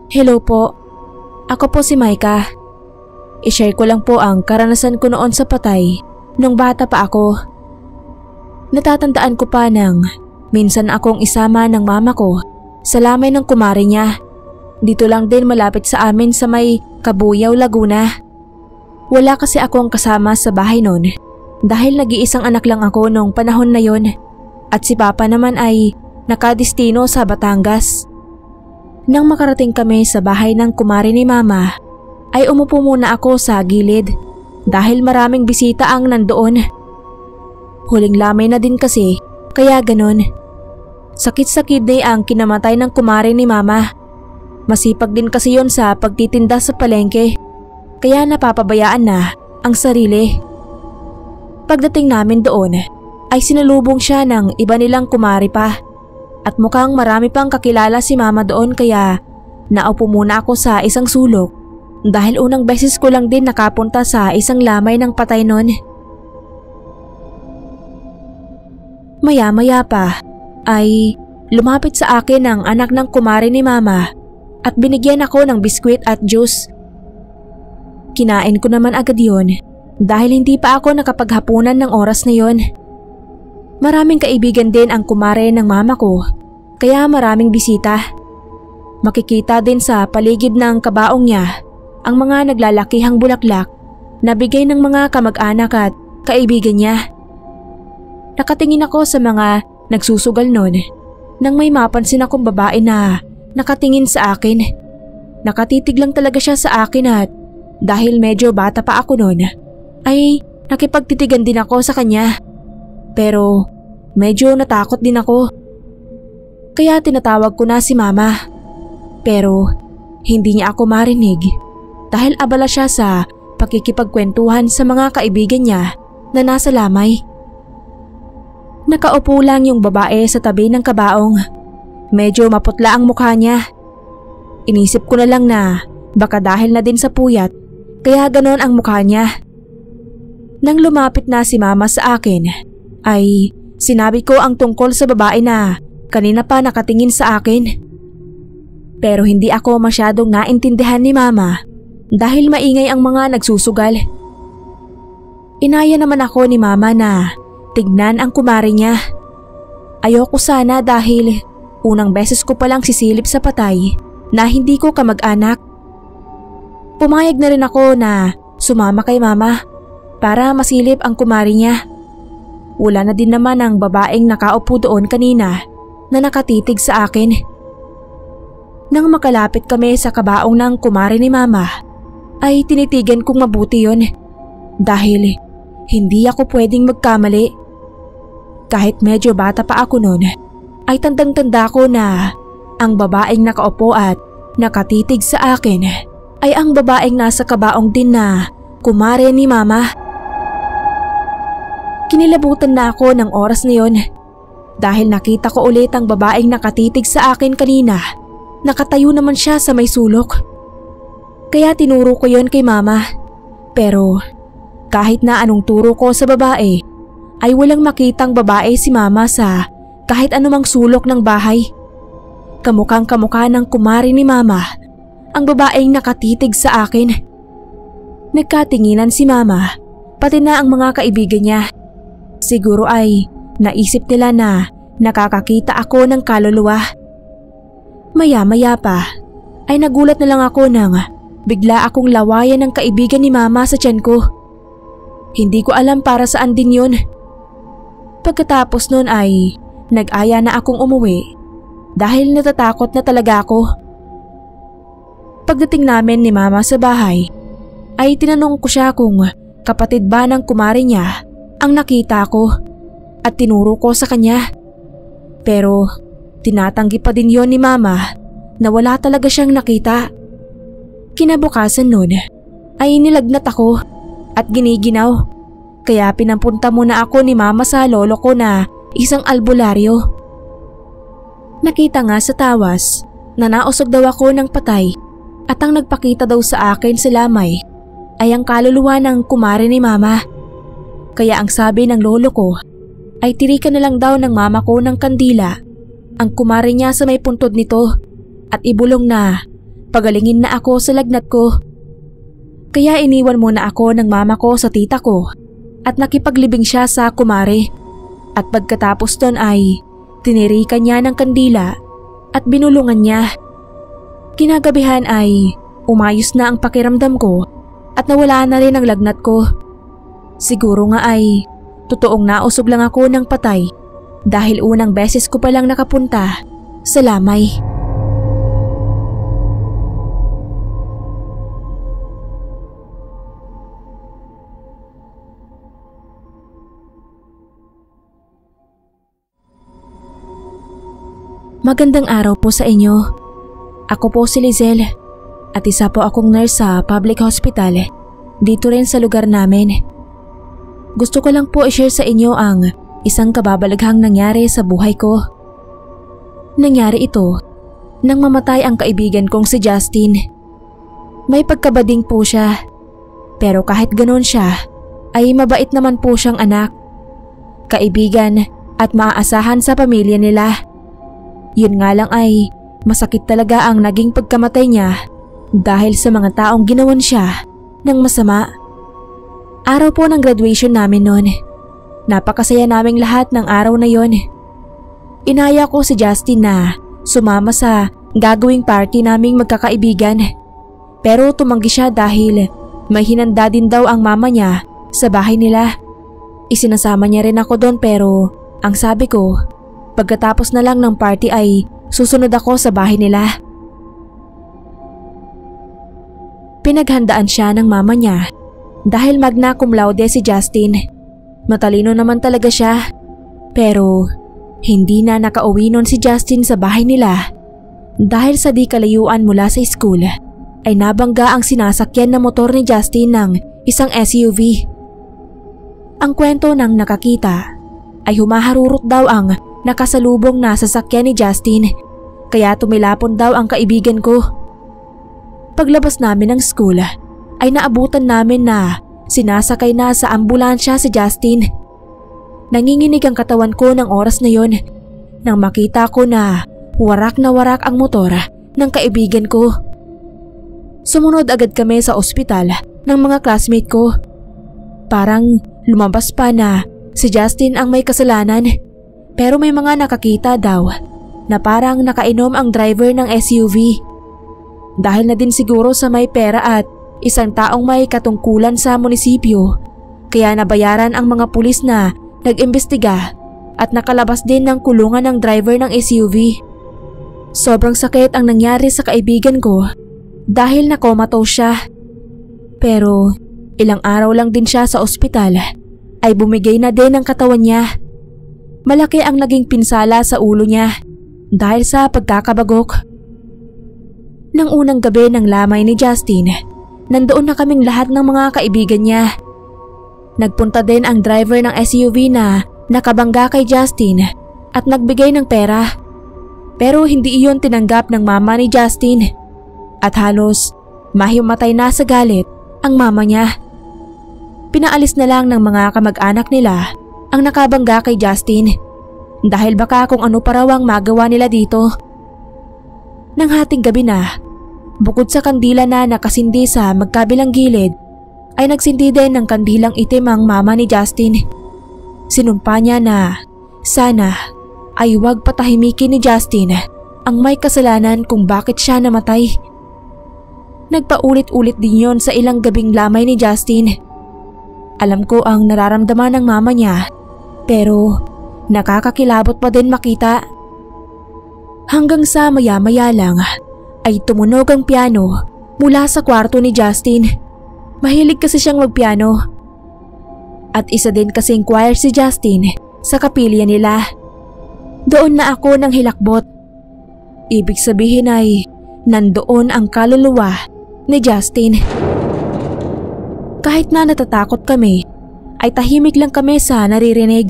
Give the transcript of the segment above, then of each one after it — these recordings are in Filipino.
Hello po. Ako po si Maika. I-share ko lang po ang karanasan ko noon sa patay nung bata pa ako. Natatandaan ko pa nang minsan akong isama ng mama ko sa lamay ng kumare niya. Dito lang din malapit sa amin sa may Kabuyaw, Laguna. Wala kasi akong kasama sa bahay noon dahil nag-iisang anak lang ako nung panahon na yon at si Papa naman ay nakadestino sa Batangas. Nang makarating kami sa bahay ng kumare ni Mama, ay umupo muna ako sa gilid dahil maraming bisita ang nandoon. Huling lamay na din kasi, kaya ganon. Sakit-sakit din ang kinamatay ng kumare ni Mama. Masipag din kasi yon sa pagtitinda sa palengke, kaya napapabayaan na ang sarili. Pagdating namin doon, ay sinalubong siya ng iba nilang kumare pa. At mukhang marami pang kakilala si Mama doon kaya naupo muna ako sa isang sulok dahil unang beses ko lang din nakapunta sa isang lamay ng patay noon. Maya-maya pa ay lumapit sa akin ang anak ng kumare ni Mama at binigyan ako ng biskwit at juice. Kinain ko naman agad yun dahil hindi pa ako nakapaghapunan ng oras na yon. Maraming kaibigan din ang kumare ng mama ko, kaya maraming bisita. Makikita din sa paligid ng kabaong niya ang mga naglalakihang bulaklak na bigay ng mga kamag-anak at kaibigan niya. Nakatingin ako sa mga nagsusugal noon nang may mapansin akong babae na nakatingin sa akin. Nakatitig lang talaga siya sa akin at dahil medyo bata pa ako noon ay nakipagtitigan din ako sa kanya. Pero medyo natakot din ako. Kaya tinatawag ko na si Mama. Pero hindi niya ako marinig dahil abala siya sa pakikipagkwentuhan sa mga kaibigan niya na nasa lamay. Nakaupo lang yung babae sa tabi ng kabaong. Medyo maputla ang mukha niya. Inisip ko na lang na baka dahil na din sa puyat kaya ganon ang mukha niya. Nang lumapit na si Mama sa akin, ay sinabi ko ang tungkol sa babae na kanina pa nakatingin sa akin. Pero hindi ako masyadong naintindihan ni Mama dahil maingay ang mga nagsusugal. Inaya naman ako ni Mama na tignan ang kumare niya. Ayoko sana dahil unang beses ko palang sisilip sa patay na hindi ko kamag-anak. Pumayag na rin ako na sumama kay Mama para masilip ang kumare niya. Wala na din naman ang babaeng nakaupo doon kanina na nakatitig sa akin. Nang makalapit kami sa kabaong ng kumare ni Mama, ay tinitigan kong mabuti yon dahil hindi ako pwedeng magkamali. Kahit medyo bata pa ako noon, ay tandang-tanda ko na ang babaeng nakaupo at nakatitig sa akin ay ang babaeng nasa kabaong din na kumare ni Mama. Kinilabutan na ako ng oras na yon dahil nakita ko ulit ang babaeng nakatitig sa akin kanina. Nakatayo naman siya sa may sulok. Kaya tinuro ko yon kay Mama. Pero kahit na anong turo ko sa babae, ay walang makitang babae si Mama sa kahit anumang sulok ng bahay. Kamukhang kamukha ng kumare ni Mama ang babaeng nakatitig sa akin. Nagkatinginan si Mama, pati na ang mga kaibigan niya. Siguro ay naisip nila na nakakakita ako ng kaluluwa. Maya-maya pa ay nagulat na lang ako nang bigla akong lawayan ng kaibigan ni Mama sa tiyan ko. Hindi ko alam para saan din yun. Pagkatapos nun ay nag-aya na akong umuwi dahil natatakot na talaga ako. Pagdating namin ni Mama sa bahay ay tinanong ko siya kung kapatid ba ng kumare niya ang nakita ko at tinuro ko sa kanya. Pero tinatanggi pa din yon ni Mama na wala talaga siyang nakita. Kinabukasan nun ay nilagnat ako at giniginaw, kaya pinampunta muna ako ni Mama sa lolo ko na isang albularyo. Nakita nga sa tawas na nausog daw ako ng patay at ang nagpakita daw sa akin sa lamay ay ang kaluluwa ng kumare ni Mama. Kaya ang sabi ng lolo ko ay tirikan na lang daw ng mama ko ng kandila ang kumare niya sa may puntod nito at ibulong na pagalingin na ako sa lagnat ko. Kaya iniwan muna ako ng mama ko sa tita ko at nakipaglibing siya sa kumare. At pagkatapos doon ay tinirikan niya ng kandila at binulungan niya. Kinagabihan ay umayos na ang pakiramdam ko at nawala na rin ang lagnat ko. Siguro nga ay totoong nausog lang ako ng patay dahil unang beses ko palang nakapunta sa lamay. Magandang araw po sa inyo. Ako po si Lizelle at isa po akong nurse sa public hospital dito rin sa lugar namin. Gusto ko lang po i-share sa inyo ang isang kababalaghang nangyari sa buhay ko. Nangyari ito nang mamatay ang kaibigan kong si Justin. May pagkabading po siya, pero kahit ganoon siya ay mabait naman po siyang anak, kaibigan at maaasahan sa pamilya nila. Yun nga lang ay masakit talaga ang naging pagkamatay niya dahil sa mga taong ginawan siya ng masama. Araw po ng graduation namin noon. Napakasaya naming lahat ng araw na yon. Inaya ko si Justin na sumama sa gagawing party naming magkakaibigan. Pero tumanggi siya dahil may hinanda din daw ang mama niya sa bahay nila. Isinasama niya rin ako doon pero ang sabi ko, pagkatapos na lang ng party ay susunod ako sa bahay nila. Pinaghandaan siya ng mama niya dahil magna cum laude si Justin. Matalino naman talaga siya. Pero hindi na nakauwi noon si Justin sa bahay nila dahil sa di kalayuan mula sa school ay nabangga ang sinasakyan na motor ni Justin ng isang SUV. Ang kwento ng nakakita ay humaharurot daw ang nakasalubong na sasakyan ni Justin, kaya tumilapon daw ang kaibigan ko. Paglabas namin ng school ay naabutan namin na sinasakay na sa ambulansya si Justin. Nanginginig ang katawan ko ng oras na yon nang makita ko na warak ang motor ng kaibigan ko. Sumunod agad kami sa ospital ng mga classmate ko. Parang lumabas pa na si Justin ang may kasalanan. Pero may mga nakakita daw na parang nakainom ang driver ng SUV. Dahil na din siguro sa may pera at isang taong may katungkulan sa munisipyo, kaya nabayaran ang mga pulis na nag-imbestiga at nakalabas din ng kulungan ng driver ng SUV. Sobrang sakit ang nangyari sa kaibigan ko dahil na-comatose siya. Pero ilang araw lang din siya sa ospital ay bumigay na din ang katawan niya. Malaki ang naging pinsala sa ulo niya dahil sa pagkakabagok. Nang unang gabi ng lamay ni Justin, nandoon na kaming lahat ng mga kaibigan niya. Nagpunta din ang driver ng SUV na nakabangga kay Justin at nagbigay ng pera. Pero hindi iyon tinanggap ng mama ni Justin at halos mahimatay na sa galit ang mama niya. Pinaalis na lang ng mga kamag-anak nila ang nakabangga kay Justin dahil baka kung ano pa raw ang magawa nila dito. Nang hating gabi na, bukod sa kandila na nakasindi sa magkabilang gilid, ay nagsindi din ng kandilang itim ang mama ni Justin. Sinumpa niya na sana ay huwag patahimikin ni Justin ang may kasalanan kung bakit siya namatay. Nagpaulit-ulit din yon sa ilang gabing lamay ni Justin. Alam ko ang nararamdaman ng mama niya, pero nakakakilabot pa din makita. Hanggang sa maya-maya lang ay tumunog ang piano mula sa kwarto ni Justin. Mahilig kasi siyang magpiano. At isa din kasing choir si Justin sa kapilya nila. Doon na ako nang hilakbot. Ibig sabihin ay nandoon ang kaluluwa ni Justin. Kahit na natatakot kami, ay tahimik lang kami sa naririnig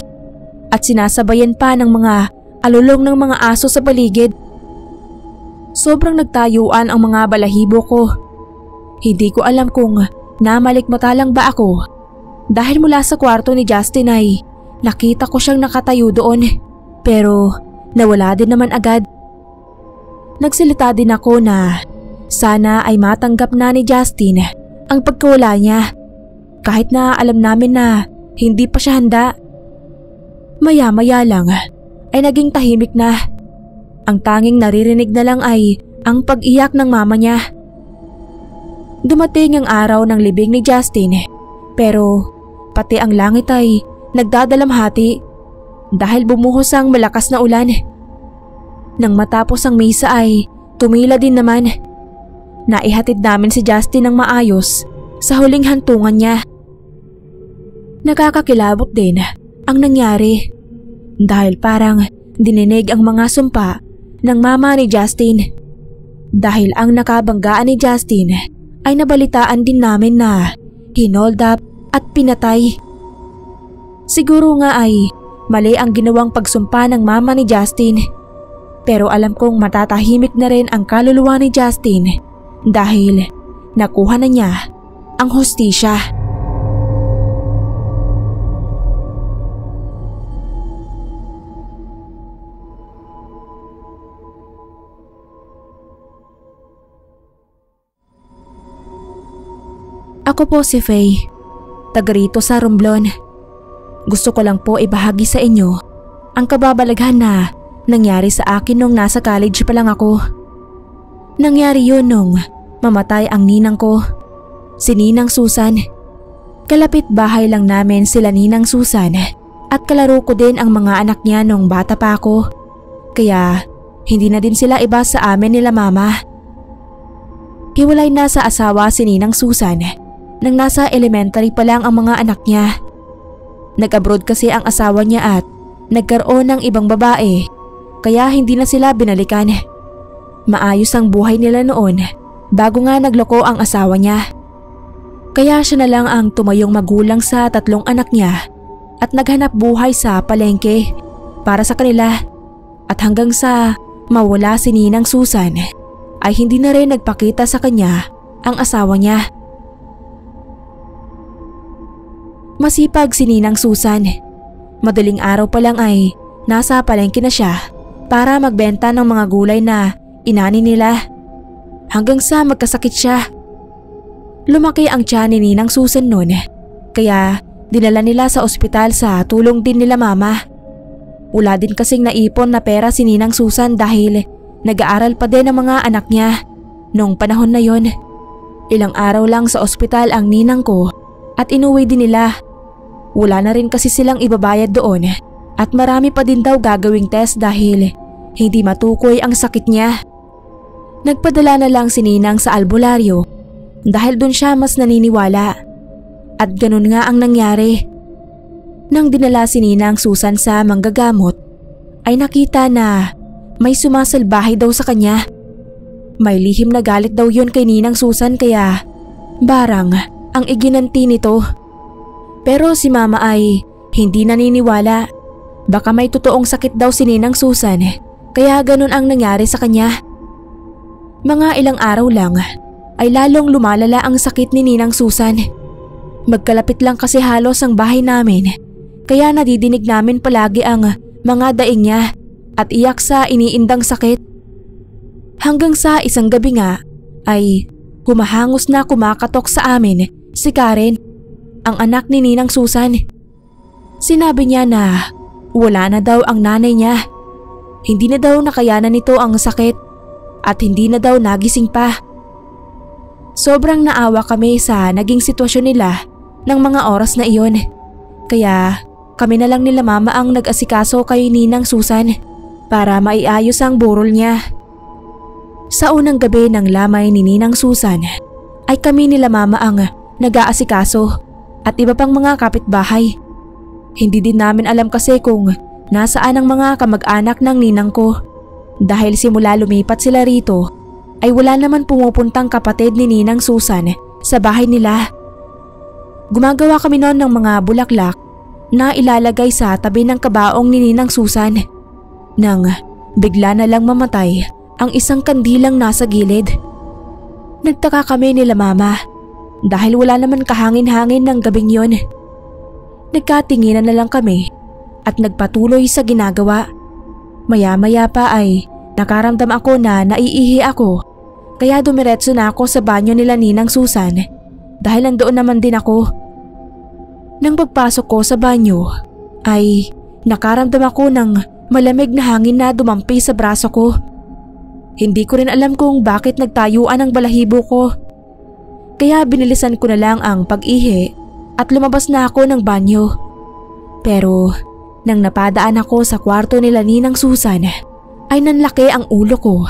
at sinasabayan pa ng mga alulong ng mga aso sa paligid. Sobrang nagtayuan ang mga balahibo ko. Hindi ko alam kung namalikmata lang ba ako dahil mula sa kwarto ni Justin ay nakita ko siyang nakatayo doon, pero nawala din naman agad. Nagsalita din ako na Sana ay matanggap na ni Justin ang pagkawala niya kahit na alam namin na hindi pa siya handa. Maya-maya lang ay naging tahimik na. Ang tanging naririnig na lang ay ang pag-iyak ng mama niya. Dumating ang araw ng libing ni Justin pero pati ang langit ay nagdadalamhati dahil bumuhos ang malakas na ulan. Nang matapos ang misa ay tumila din naman. Naihatid namin si Justin ng maayos sa huling hantungan niya. Nakakakilabot din ang nangyari dahil parang dininig ang mga sumpa ng mama ni Justin. Dahil ang nakabanggaan ni Justin ay nabalitaan din namin na hinold up at pinatay. Siguro nga ay mali ang ginawang pagsumpa ng mama ni Justin. Pero alam kong matatahimik na rin ang kaluluwa ni Justin dahil nakuha na niya ang hustisya. Ako po si Faye, taga rito sa Romblon. Gusto ko lang po ibahagi sa inyo ang kababalaghan na nangyari sa akin nung nasa college pa lang ako. Nangyari yun nung mamatay ang ninang ko, si Ninang Susan. Kalapit bahay lang namin sila Ninang Susan at kalaro ko din ang mga anak niya nung bata pa ako. Kaya hindi na din sila iba sa amin nila mama. Hiwalay na sa asawa si Ninang Susan nang nasa elementary pa lang ang mga anak niya. Nag-abroad kasi ang asawa niya at nagkaroon ng ibang babae kaya hindi na sila binalikan. Maayos ang buhay nila noon bago nga nagloko ang asawa niya. Kaya siya na lang ang tumayong magulang sa 3 anak niya at naghanap buhay sa palengke para sa kanila. At hanggang sa mawala si Ninang Susan ay hindi na rin nagpakita sa kanya ang asawa niya. Masipag si Ninang Susan. Madaling araw pa lang ay nasa palengke na siya para magbenta ng mga gulay na inani nila. Hanggang sa magkasakit siya. Lumaki ang tiyan ni Ninang Susan noon kaya dinala nila sa ospital sa tulong din nila mama. Wala din kasing naipon na pera si Ninang Susan dahil nag-aaral pa din ang mga anak niya noong panahon na yon. Ilang araw lang sa ospital ang ninang ko at inuwi din nila. Wala na rin kasi silang ibabayad doon at marami pa din daw gagawing test dahil hindi matukoy ang sakit niya. Nagpadala na lang si Ninang sa albularyo dahil doon siya mas naniniwala. At ganun nga ang nangyari. Nang dinala si Ninang Susan sa manggagamot ay nakita na may sumasalbahe daw sa kanya. May lihim na galit daw yun kay Ninang Susan kaya barang ang iginanti nito. Pero si mama ay hindi naniniwala. Baka may totoong sakit daw si Ninang Susan kaya ganun ang nangyari sa kanya. Mga ilang araw lang ay lalong lumalala ang sakit ni Ninang Susan. Magkalapit lang kasi halos ang bahay namin kaya nadidinig namin palagi ang mga daing niya at iyak sa iniindang sakit. Hanggang sa isang gabi nga ay humahangos na kumakatok sa amin si Karen, ang anak ni Ninang Susan. Sinabi niya na wala na daw ang nanay niya. Hindi na daw nakayanan nito ang sakit at hindi na daw nagising pa. Sobrang naawa kami sa naging sitwasyon nila ng mga oras na iyon. Kaya kami na lang nila mama ang nag-asikaso kay Ninang Susan para maiayos ang burol niya. Sa unang gabi ng lamay ni Ninang Susan ay kami nila mama ang nag-aasikaso at iba pang mga kapitbahay. Hindi din namin alam kasi kung nasaan ang mga kamag-anak ng ninang ko. Dahil simula lumipat sila rito ay wala naman pumupuntang kapatid ni Ninang Susan sa bahay nila. Gumagawa kami noon ng mga bulaklak na ilalagay sa tabi ng kabaong ni Ninang Susan. Nang bigla na lang mamatay ang isang kandilang nasa gilid. Nagtaka kami nila mama dahil wala naman kahangin-hangin ng gabing yon. Nagkatinginan na lang kami at nagpatuloy sa ginagawa. Maya-maya pa ay nakaramdam ako na naiihi ako Kaya dumiretso na ako sa banyo nila Ninang Susan dahil nandoon naman din ako. Nang pagpasok ko sa banyo ay nakaramdam ako ng malamig na hangin na dumampi sa braso ko. Hindi ko rin alam kung bakit nagtayuan ang balahibo ko. Kaya binilisan ko na lang ang pag-ihi at lumabas na ako ng banyo. Pero nang napadaan ako sa kwarto nila Ninang Susan ay nanlaki ang ulo ko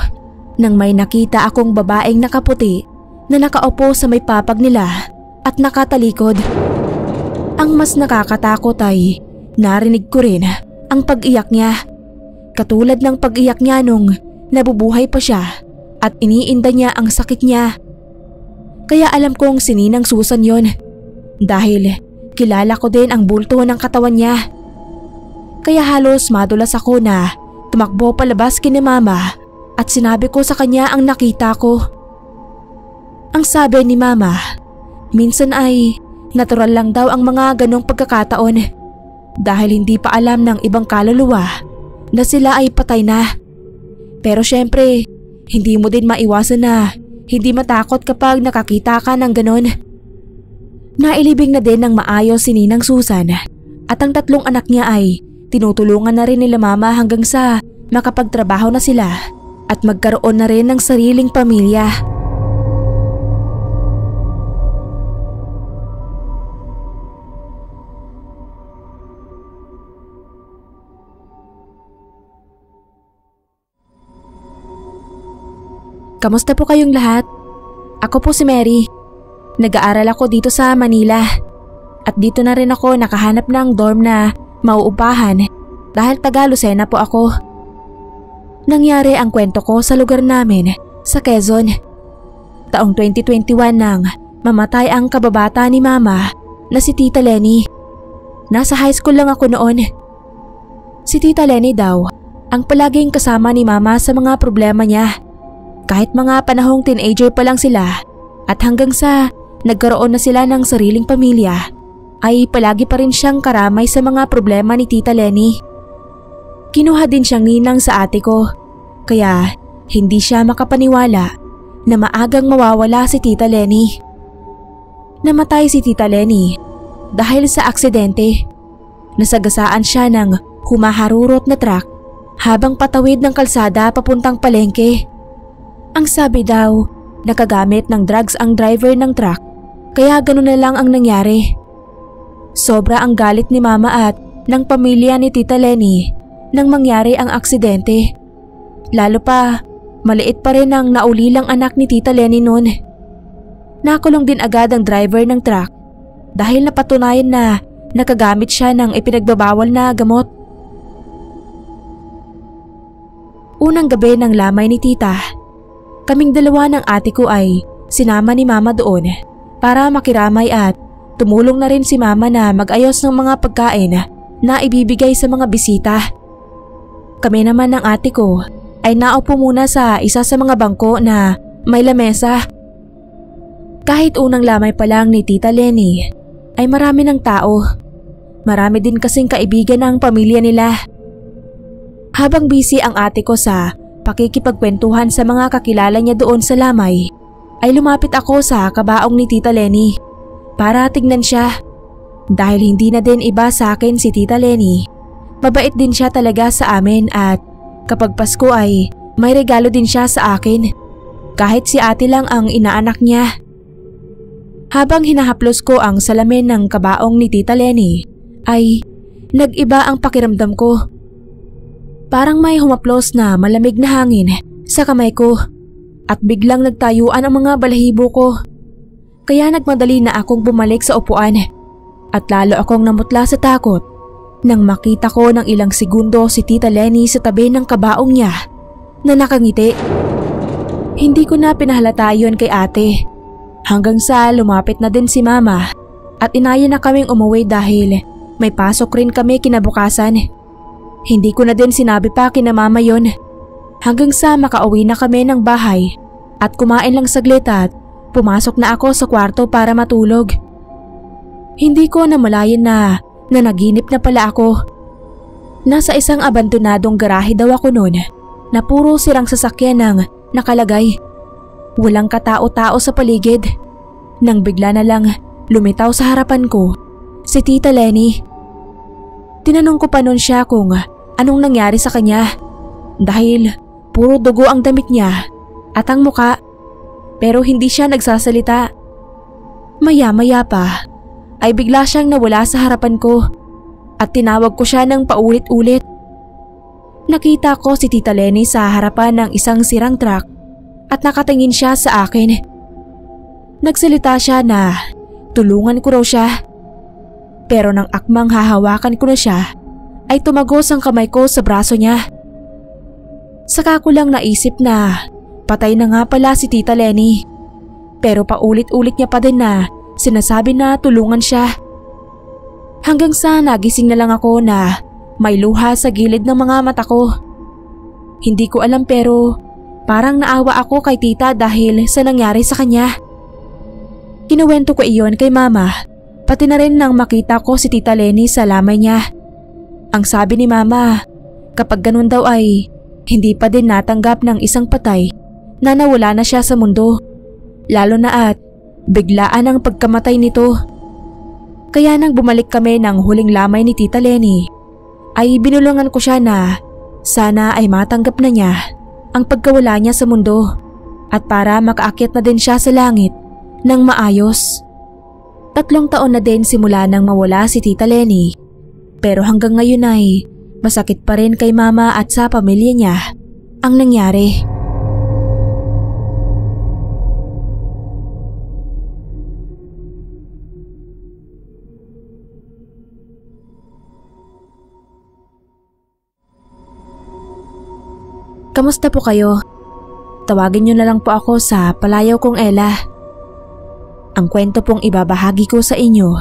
nang may nakita akong babaeng nakaputi na nakaupo sa may papag nila at nakatalikod. Ang mas nakakatakot ay narinig ko rin ang pag-iyak niya. Katulad ng pag-iyak niya nung nabubuhay pa siya at iniinda niya ang sakit niya. Kaya alam kong si Ninang Susan yon dahil kilala ko din ang bulto ng katawan niya. Kaya halos madulas ako na tumakbo palabas kina Mama at sinabi ko sa kanya ang nakita ko. Ang sabi ni Mama, minsan ay natural lang daw ang mga ganong pagkakataon dahil hindi pa alam ng ibang kaluluwa na sila ay patay na. Pero syempre, hindi mo din maiwasan na hindi matakot kapag nakakita ka ng ganon. Nailibing na din ng maayos si Ninang Susan at ang 3 anak niya ay tinutulungan na rin nila Mama hanggang sa makapagtrabaho na sila at magkaroon na rin ng sariling pamilya. Kamusta po kayong lahat? Ako po si Mary. Nag-aaral ako dito sa Manila. At dito na rin ako nakahanap ng dorm na mauupahan dahil taga Lucena po ako. Nangyari ang kwento ko sa lugar namin sa Quezon. Taong 2021 nang mamatay ang kababata ni Mama na si Tita Lenny. Nasa high school lang ako noon. Si Tita Lenny daw ang palaging kasama ni Mama sa mga problema niya. Kahit mga panahong teenager pa lang sila at hanggang sa nagkaroon na sila ng sariling pamilya ay palagi pa rin siyang karamay sa mga problema ni Tita Lenny. Kinuha din siyang ninang sa ate ko kaya hindi siya makapaniwala na maagang mawawala si Tita Lenny. Namatay si Tita Lenny dahil sa aksidente. Nasagasaan siya ng humaharurot na truck habang patawid ng kalsada papuntang palengke. Ang sabi daw, nakagamit ng drugs ang driver ng truck kaya ganun na lang ang nangyari. Sobra ang galit ni Mama at ng pamilya ni Tita Lenny nang mangyari ang aksidente. Lalo pa, maliit pa rin ang naulilang anak ni Tita Lenny noon. Nakulong din agad ang driver ng truck dahil napatunayan na nakagamit siya ng ipinagbabawal na gamot. Unang gabi ng lamay ni Tita, kaming dalawa ng ate ko ay sinama ni Mama doon para makiramay at tumulong na rin si Mama na mag-ayos ng mga pagkain na ibibigay sa mga bisita. Kami naman ng ate ko ay naupo muna sa isa sa mga bangko na may lamesa. Kahit unang lamay pa lang ni Tita Lenny ay marami ng tao. Marami din kasing kaibigan ng pamilya nila. Habang busy ang ate ko sa pakikipagkwentuhan sa mga kakilala niya doon sa lamay, ay lumapit ako sa kabaong ni Tita Lenny para tignan siya. Dahil hindi na din iba sa akin si Tita Lenny, mabait din siya talaga sa amin at kapag Pasko ay may regalo din siya sa akin. Kahit si ate lang ang inaanak niya. Habang hinahaplos ko ang salamin ng kabaong ni Tita Lenny, ay nag-iba ang pakiramdam ko. Parang may humaplos na malamig na hangin sa kamay ko at biglang nagtayuan ang mga balahibo ko. Kaya nagmadali na akong bumalik sa upuan at lalo akong namutla sa takot nang makita ko ng ilang segundo si Tita Lenny sa tabi ng kabaong niya na nakangiti. Hindi ko na pinahalata yun kay ate hanggang sa lumapit na din si Mama at inaya na kaming umuwi dahil may pasok rin kami kinabukasan. Hindi ko na din sinabi pa kina Mama yon hanggang sa makauwi na kami ng bahay at kumain lang saglit at pumasok na ako sa kwarto para matulog. Hindi ko namalayan na nanaginip na pala ako. Nasa isang abandonadong garahe daw ako noon na puro sirang sasakyan ang nakalagay. Walang katao-tao sa paligid. Nang bigla na lang lumitaw sa harapan ko si Tita Leni. Tinanong ko pa noon siya kung anong nangyari sa kanya dahil puro dugo ang damit niya at ang muka, pero hindi siya nagsasalita. Maya-maya pa ay bigla siyang nawala sa harapan ko at tinawag ko siya ng paulit-ulit. Nakita ko si Tita Leni sa harapan ng isang sirang truck at nakatingin siya sa akin. Nagsalita siya na tulungan ko raw siya. Pero nang akmang hahawakan ko na siya, ay tumagos ang kamay ko sa braso niya. Saka ko lang naisip na patay na nga pala si Tita Leni. Pero paulit-ulit niya pa din na sinasabi na tulungan siya. Hanggang sa nagising na lang ako na may luha sa gilid ng mga mata ko. Hindi ko alam pero parang naawa ako kay tita dahil sa nangyari sa kanya. Kinuwento ko iyon kay mama, pati na rin nang makita ko si Tita Leni sa lamay niya. Ang sabi ni mama, kapag ganun daw ay hindi pa din natanggap ng isang patay na nawala na siya sa mundo. Lalo na at biglaan ang pagkamatay nito. Kaya nang bumalik kami ng huling lamay ni Tita Leni, ay binulungan ko siya na sana ay matanggap na niya ang pagkawala niya sa mundo at para makaakyat na din siya sa langit ng maayos. 3 taon na din simula nang mawala si Tita Leni, pero hanggang ngayon ay masakit pa rin kay mama at sa pamilya niya ang nangyari. Kamusta po kayo? Tawagin niyo na lang po ako sa palayaw kong Ella. Ang kwento pong ibabahagi ko sa inyo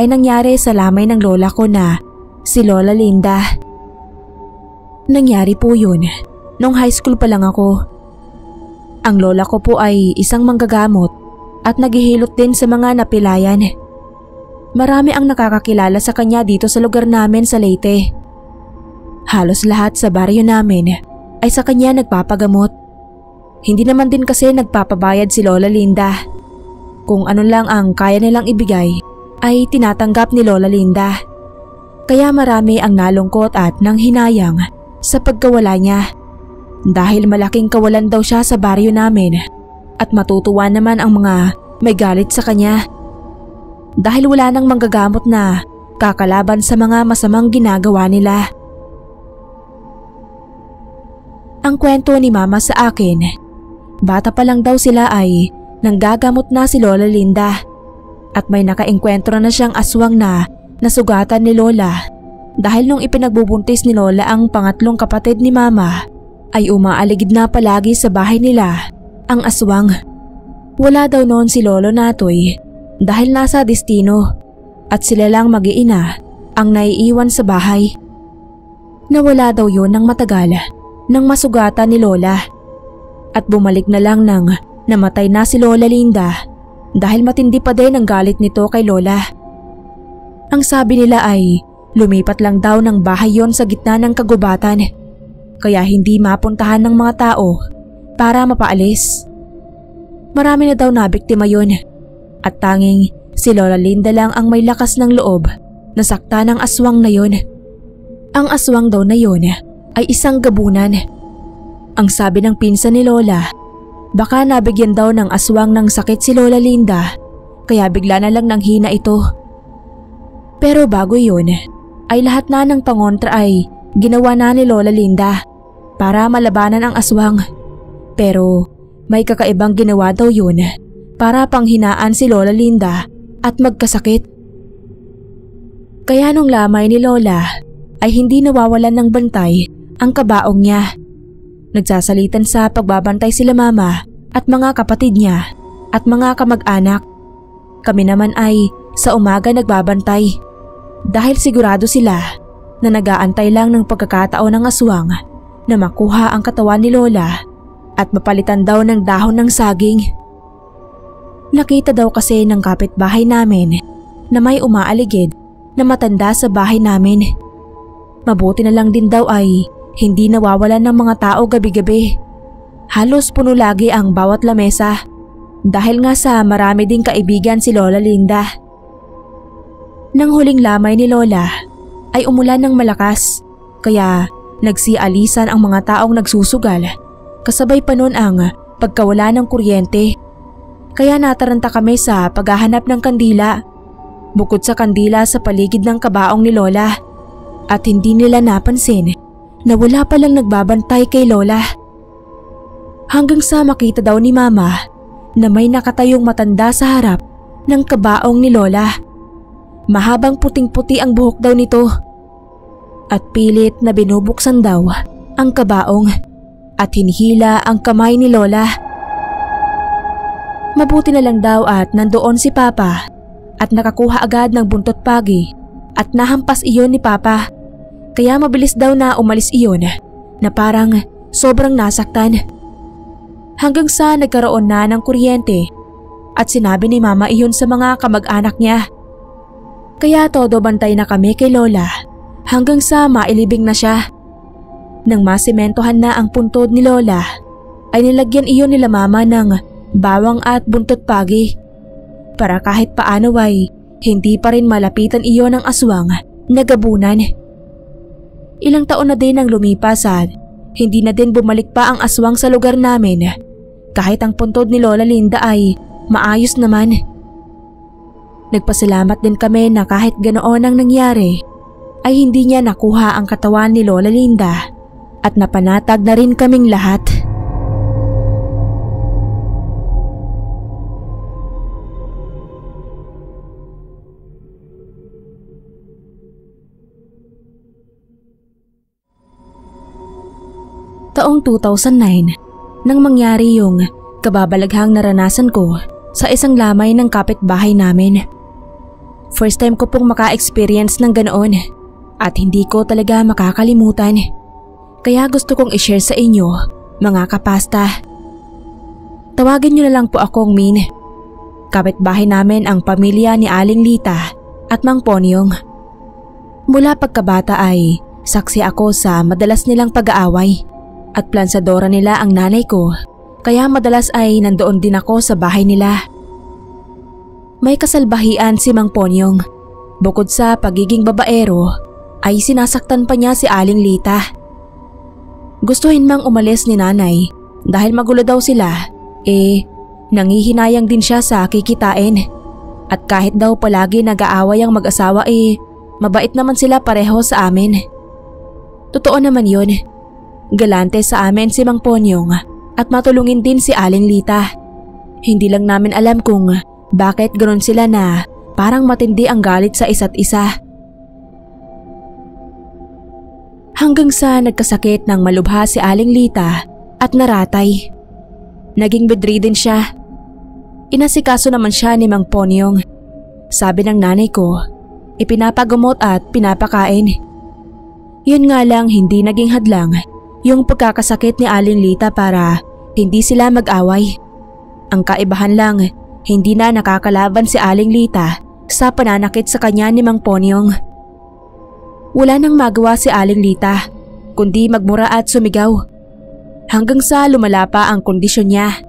ay nangyari sa lamay ng lola ko na si Lola Linda. Nangyari po yun nung high school pa lang ako. Ang lola ko po ay isang manggagamot at naghihilot din sa mga napilayan. Marami ang nakakakilala sa kanya dito sa lugar namin sa Leyte. Halos lahat sa baryo namin ay sa kanya nagpapagamot. Hindi naman din kasi nagpapabayad si Lola Linda. Kung ano lang ang kaya nilang ibigay ay tinatanggap ni Lola Linda. Kaya marami ang nalungkot at nanghinayang sa pagkawala niya. Dahil malaking kawalan daw siya sa baryo namin at matutuwa naman ang mga may galit sa kanya. Dahil wala nang manggagamot na kakalaban sa mga masamang ginagawa nila. Ang kwento ni mama sa akin, bata pa lang daw sila ay nanggagamot na si Lola Linda at may nakaengkwentro na siyang aswang na nasugatan ni Lola dahil nung ipinagbubuntis ni Lola ang pangatlong kapatid ni mama ay umaaligid na palagi sa bahay nila ang aswang. Wala daw noon si Lolo Natoy dahil nasa destino at sila lang mag-iina ang naiiwan sa bahay. Nawala daw yun ng matagal nang masugatan ni Lola at bumalik na lang nang namatay na si Lola Linda dahil matindi pa din ang galit nito kay Lola. Ang sabi nila ay lumipat lang daw ng bahay yon sa gitna ng kagubatan kaya hindi mapuntahan ng mga tao para mapaalis. Marami na daw nabiktima yon at tanging si Lola Linda lang ang may lakas ng loob na sakta ng aswang na yon. Ang aswang daw na yon ay isang gabunan. Ang sabi ng pinsan ni Lola, baka nabigyan daw ng aswang ng sakit si Lola Linda kaya bigla na lang nanghina ito. Pero bago yun, ay lahat na ng pangontra ay ginawa na ni Lola Linda para malabanan ang aswang. Pero may kakaibang ginawa daw yun para panghinaan si Lola Linda at magkasakit. Kaya nung lamay ni Lola ay hindi nawawalan ng bantay ang kabaong niya. Nagsasalitan sa pagbabantay sila mama at mga kapatid niya at mga kamag-anak. Kami naman ay sa umaga nagbabantay dahil sigurado sila na nag-aantay lang ng pagkakataon ng aswang na makuha ang katawan ni Lola at mapalitan daw ng dahon ng saging. Nakita daw kasi ng kapitbahay namin na may umaaligid na matanda sa bahay namin. Mabuti na lang din daw ay hindi nawawalan ng mga tao gabi-gabi. Halos puno lagi ang bawat lamesa dahil nga sa marami ding kaibigan si Lola Linda. Nang huling lamay ni Lola ay umulan ng malakas kaya nagsialisan ang mga taong nagsusugal kasabay pa nun ang pagkawala ng kuryente. Kaya nataranta kami sa paghahanap ng kandila bukod sa kandila sa paligid ng kabaong ni Lola at hindi nila napansin na wala palang nagbabantay kay Lola. Hanggang sa makita daw ni Mama na may nakatayong matanda sa harap ng kabaong ni Lola. Mahabang puting-puti ang buhok daw nito at pilit na binubuksan daw ang kabaong at hinihila ang kamay ni Lola. Mabuti na lang daw at nandoon si Papa at nakakuha agad ng buntot pagi at nahampas iyon ni Papa. Kaya mabilis daw na umalis iyon na parang sobrang nasaktan. Hanggang sa nagkaroon na ng kuryente at sinabi ni Mama iyon sa mga kamag-anak niya. Kaya todo bantay na kami kay Lola hanggang sa mailibing na siya. Nang masimentohan na ang puntod ni Lola ay nilagyan iyon nila Mama ng bawang at buntot pagi para kahit paano ay hindi pa rin malapitan iyon ng aswang na gabunan. Ilang taon na din ang lumipas at hindi na din bumalik pa ang aswang sa lugar namin kahit ang puntod ni Lola Linda ay maayos naman. Nagpasalamat din kami na kahit ganoon ang nangyari ay hindi niya nakuha ang katawan ni Lola Linda at napanatag na rin kaming lahat. Taong 2009 nang mangyari yung kababalaghang naranasan ko sa isang lamay ng kapitbahay namin. First time ko pong maka-experience ng ganoon at hindi ko talaga makakalimutan. Kaya gusto kong i-share sa inyo, mga kapasta. Tawagin niyo na lang po akong Min. Kapitbahay namin ang pamilya ni Aling Lita at Mang Ponyong. Mula pagkabata ay saksi ako sa madalas nilang pag-aaway at plansadora nila ang nanay ko. Kaya madalas ay nandoon din ako sa bahay nila. May kasalbahian si Mang Ponyong. Bukod sa pagiging babaero, ay sinasaktan pa niya si Aling Lita. Gustuhin mang umalis ni nanay dahil magulo daw sila, nangihinayang din siya sa kikitain. At kahit daw palagi nag-aaway ang mag-asawa mabait naman sila pareho sa amin. Totoo naman yun. Galante sa amin si Mang Ponyong at matulungin din si Aling Lita. Hindi lang namin alam kung bakit ganoon sila na parang matindi ang galit sa isa't isa. Hanggang sa nagkasakit ng malubha si Aling Lita at naratay. Naging bedridden siya. Inasikaso naman siya ni Mang Ponyong. Sabi ng nanay ko, ipinapagamot at pinapakain. Yun nga lang hindi naging hadlang yung pagkakasakit ni Aling Lita para hindi sila mag-away. Ang kaibahan lang, hindi na nakakalaban si Aling Lita sa pananakit sa kanya ni Mang Ponyong. Wala nang magawa si Aling Lita kundi magmura at sumigaw hanggang sa lumala pa ang kondisyon niya.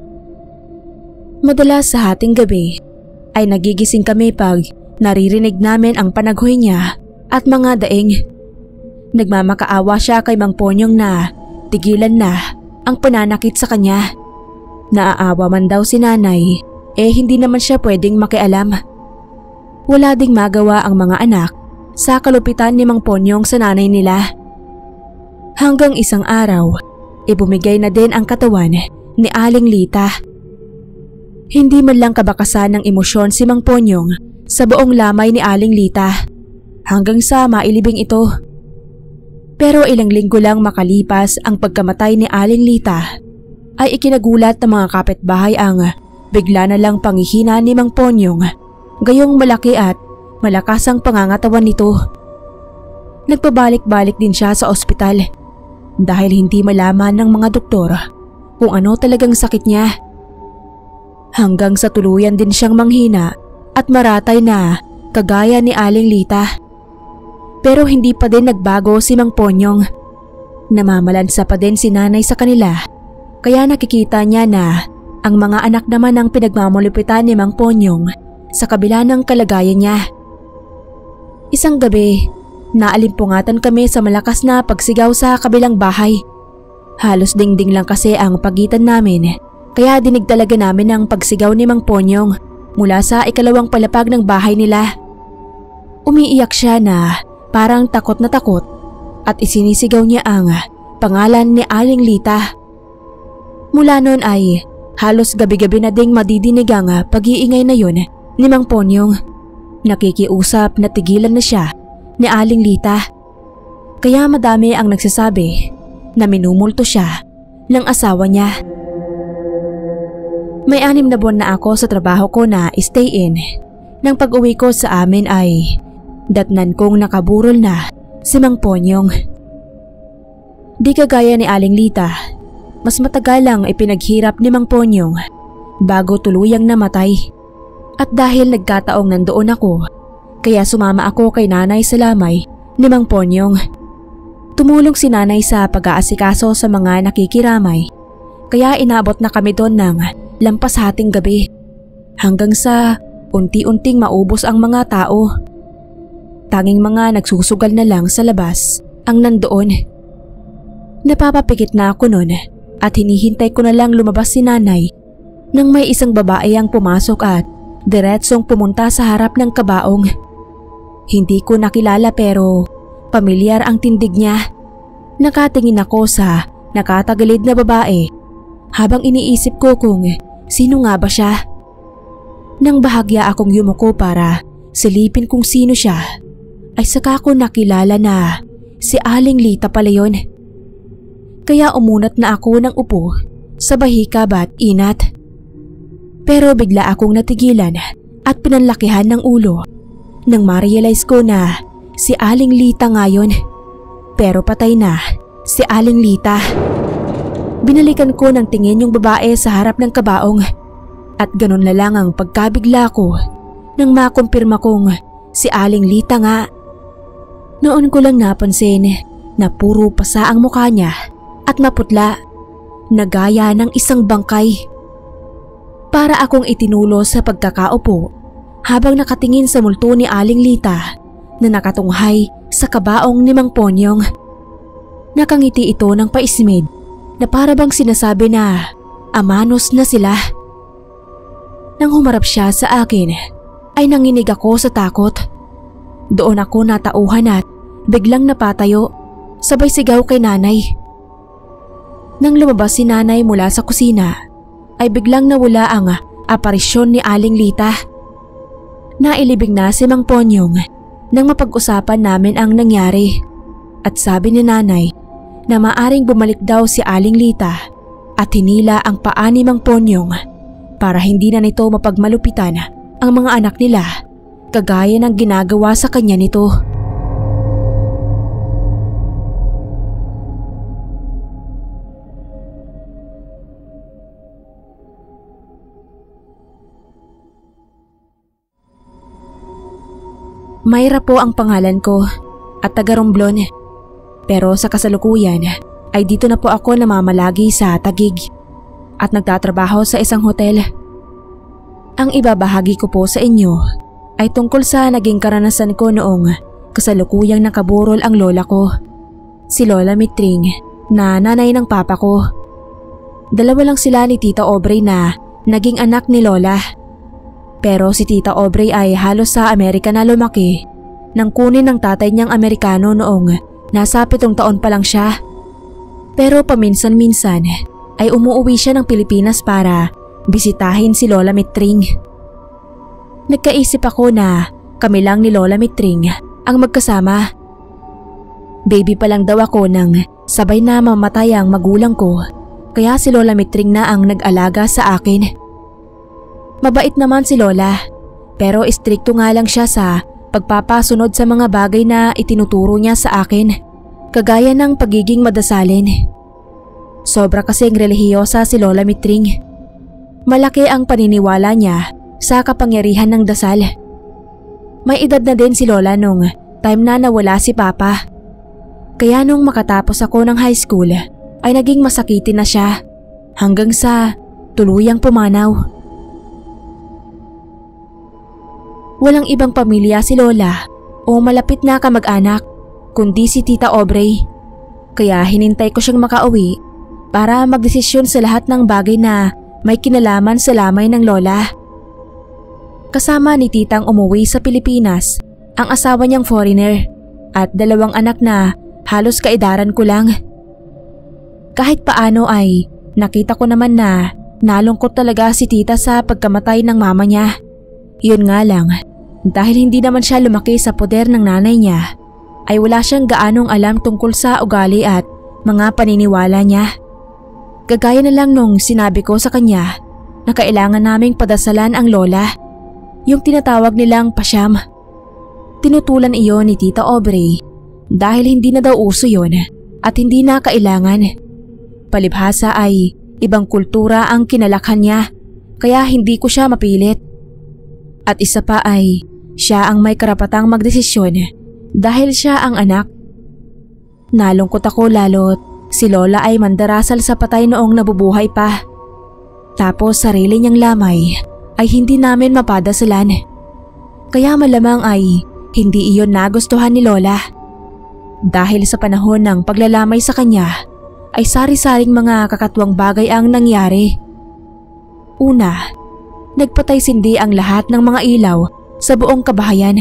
Madalas sa hating gabi ay nagigising kami pag naririnig namin ang panaghoy niya at mga daing. Nagmamakaawa siya kay Mang Ponyong na tigilan na ang pananakit sa kanya. Naaawa man daw si nanay, hindi naman siya pwedeng makialam. Wala ding magawa ang mga anak sa kalupitan ni Mang Ponyong sa nanay nila. Hanggang isang araw, bumigay na din ang katawan ni Aling Lita. Hindi man lang kabakasan ng emosyon si Mang Ponyong sa buong lamay ni Aling Lita hanggang sa mailibing ito. Pero ilang linggo lang makalipas ang pagkamatay ni Aling Lita ay ikinagulat ng mga kapitbahay ang bigla na lang panghihina ni Mang Ponyong, gayong malaki at malakas ang pangangatawan nito. Nagpabalik-balik din siya sa ospital dahil hindi malaman ng mga doktor kung ano talagang sakit niya. Hanggang sa tuluyan din siyang manghina at maratay na kagaya ni Aling Lita. Pero hindi pa din nagbago si Mang Ponyong. Namamalansa pa din si nanay sa kanila Kaya nakikita niya na ang mga anak naman ang pinagmamulupitan ni Mang Ponyong sa kabila ng kalagayan niya. Isang gabi, naalimpungatan kami sa malakas na pagsigaw sa kabilang bahay. Halos dingding lang kasi ang pagitan namin, kaya dinig talaga namin ang pagsigaw ni Mang Ponyong mula sa ikalawang palapag ng bahay nila. Umiiyak siya na parang takot na takot at isinisigaw niya ang pangalan ni Aling Lita. Mula noon ay halos gabi-gabi na ding madidinig ang pag-iingay na yun ni Mang Ponyong. Nakikiusap na tigilan na siya ni Aling Lita. Kaya madami ang nagsasabi na minumulto siya ng asawa niya. May 6 na buwan na ako sa trabaho ko na stay-in. Nang pag-uwi ko sa amin ay datnan kong nakaburol na si Mang Ponyong. Di kagaya ni Aling Lita, mas matagal lang ipinaghirap ni Mang Ponyong bago tuluyang namatay. At dahil nagkataong nandoon ako, kaya sumama ako kay nanay sa lamay ni Mang Ponyong. Tumulong si nanay sa pag-aasikaso sa mga nakikiramay, kaya inabot na kami doon ng lampas hating gabi hanggang sa unti-unting maubos ang mga tao. Tanging mga nagsusugal na lang sa labas ang nandoon. Napapapikit na ako noon at hinihintay ko na lang lumabas si nanay nang may isang babae ang pumasok at diretsong pumunta sa harap ng kabaong. Hindi ko nakilala pero pamilyar ang tindig niya. Nakatingin ako sa nakatagilid na babae habang iniisip ko kung sino nga ba siya. Nang bahagya akong yumuko para silipin kung sino siya, ay saka ko nakilala na si Aling Lita pala yun. Kaya umunat na ako ng upo sa bahika at inat. Pero bigla akong natigilan at pinanlakihan ng ulo nang ma-realize ko na si Aling Lita nga yun. Pero patay na si Aling Lita. Binalikan ko ng tingin yung babae sa harap ng kabaong at ganun na lang ang pagkabigla ko nang makumpirma kong si Aling Lita nga. Noon ko lang napansin na puro pasa ang mukha niya at maputla na gaya ng isang bangkay. Para akong itinulo sa pagkakaupo habang nakatingin sa multo ni Aling Lita na nakatunghay sa kabaong ni Mang Ponyong. Nakangiti ito ng paismid na para bang sinasabi na amanos na sila. Nang humarap siya sa akin ay nanginig ako sa takot. Doon ako natauhan at biglang napatayo, sabay sigaw kay nanay. Nang lumabas si nanay mula sa kusina ay biglang nawala ang aparisyon ni Aling Lita. Nailibing na si Mang Ponyong nang mapag-usapan namin ang nangyari at sabi ni nanay na maaring bumalik daw si Aling Lita at hinila ang paa ni Mang Ponyong para hindi na nito mapagmalupitan ang mga anak nila kagaya ng ginagawa sa kanya nito. Mayra po ang pangalan ko at taga Romblon. Pero sa kasalukuyan ay dito na po ako namamalagi sa Taguig at nagtatrabaho sa isang hotel. Ang ibabahagi ko po sa inyo ay tungkol sa naging karanasan ko noong kasalukuyang nakaburol ang lola ko, si Lola Mitring na nanay ng papa ko. Dalawa lang sila ni Tita Aubrey na naging anak ni Lola. Pero si Tita Aubrey ay halos sa Amerika na lumaki nang kunin ng tatay niyang Amerikano noong nasa 7 taon pa lang siya. Pero paminsan-minsan ay umuuwi siya ng Pilipinas para bisitahin si Lola Mitring. Nagkaisip ako na kami lang ni Lola Mitring ang magkasama. Baby pa lang daw ako nang sabay na mamatay ang magulang ko, kaya si Lola Mitring na ang nag-alaga sa akin. Mabait naman si Lola, pero istrikto nga lang siya sa pagpapasunod sa mga bagay na itinuturo niya sa akin, kagaya ng pagiging madasalin. Sobra kasing relihiyosa si Lola Mitring. Malaki ang paniniwala niya sa kapangyarihan ng dasal. May edad na din si Lola nung time na nawala si Papa. Kaya nung makatapos ako ng high school ay naging masakitin na siya hanggang sa tuluyang pumanaw. Walang ibang pamilya si Lola o malapit na kamag-anak kundi si Tita Aubrey. Kaya hinintay ko siyang makauwi para magdesisyon sa lahat ng bagay na may kinalaman sa lamay ng Lola. Kasama ni Titang umuwi sa Pilipinas ang asawa niyang foreigner at 2 anak na halos kaedaran ko lang. Kahit paano ay nakita ko naman na nalungkot talaga si Tita sa pagkamatay ng mama niya. Yun nga lang, dahil hindi naman siya lumaki sa poder ng nanay niya, ay wala siyang gaanong alam tungkol sa ugali at mga paniniwala niya. Gagaya na lang nung sinabi ko sa kanya na kailangan naming padasalan ang lola, yung tinatawag nilang pasyam. Tinutulan iyon ni Tita Aubrey dahil hindi na daw uso yun at hindi na kailangan. Palibhasa ay ibang kultura ang kinalakhan niya kaya hindi ko siya mapilit. At isa pa ay siya ang may karapatang magdesisyon dahil siya ang anak. Nalungkot ako lalo't si Lola ay mandarasal sa patay noong nabubuhay pa. Tapos sarili niyang lamay ay hindi namin mapadasalan. Kaya malamang ay hindi iyon nagustuhan ni Lola. Dahil sa panahon ng paglalamay sa kanya ay sari-saring mga kakatwang bagay ang nangyari. Una, nagpatay sindi ang lahat ng mga ilaw sa buong kabahayan,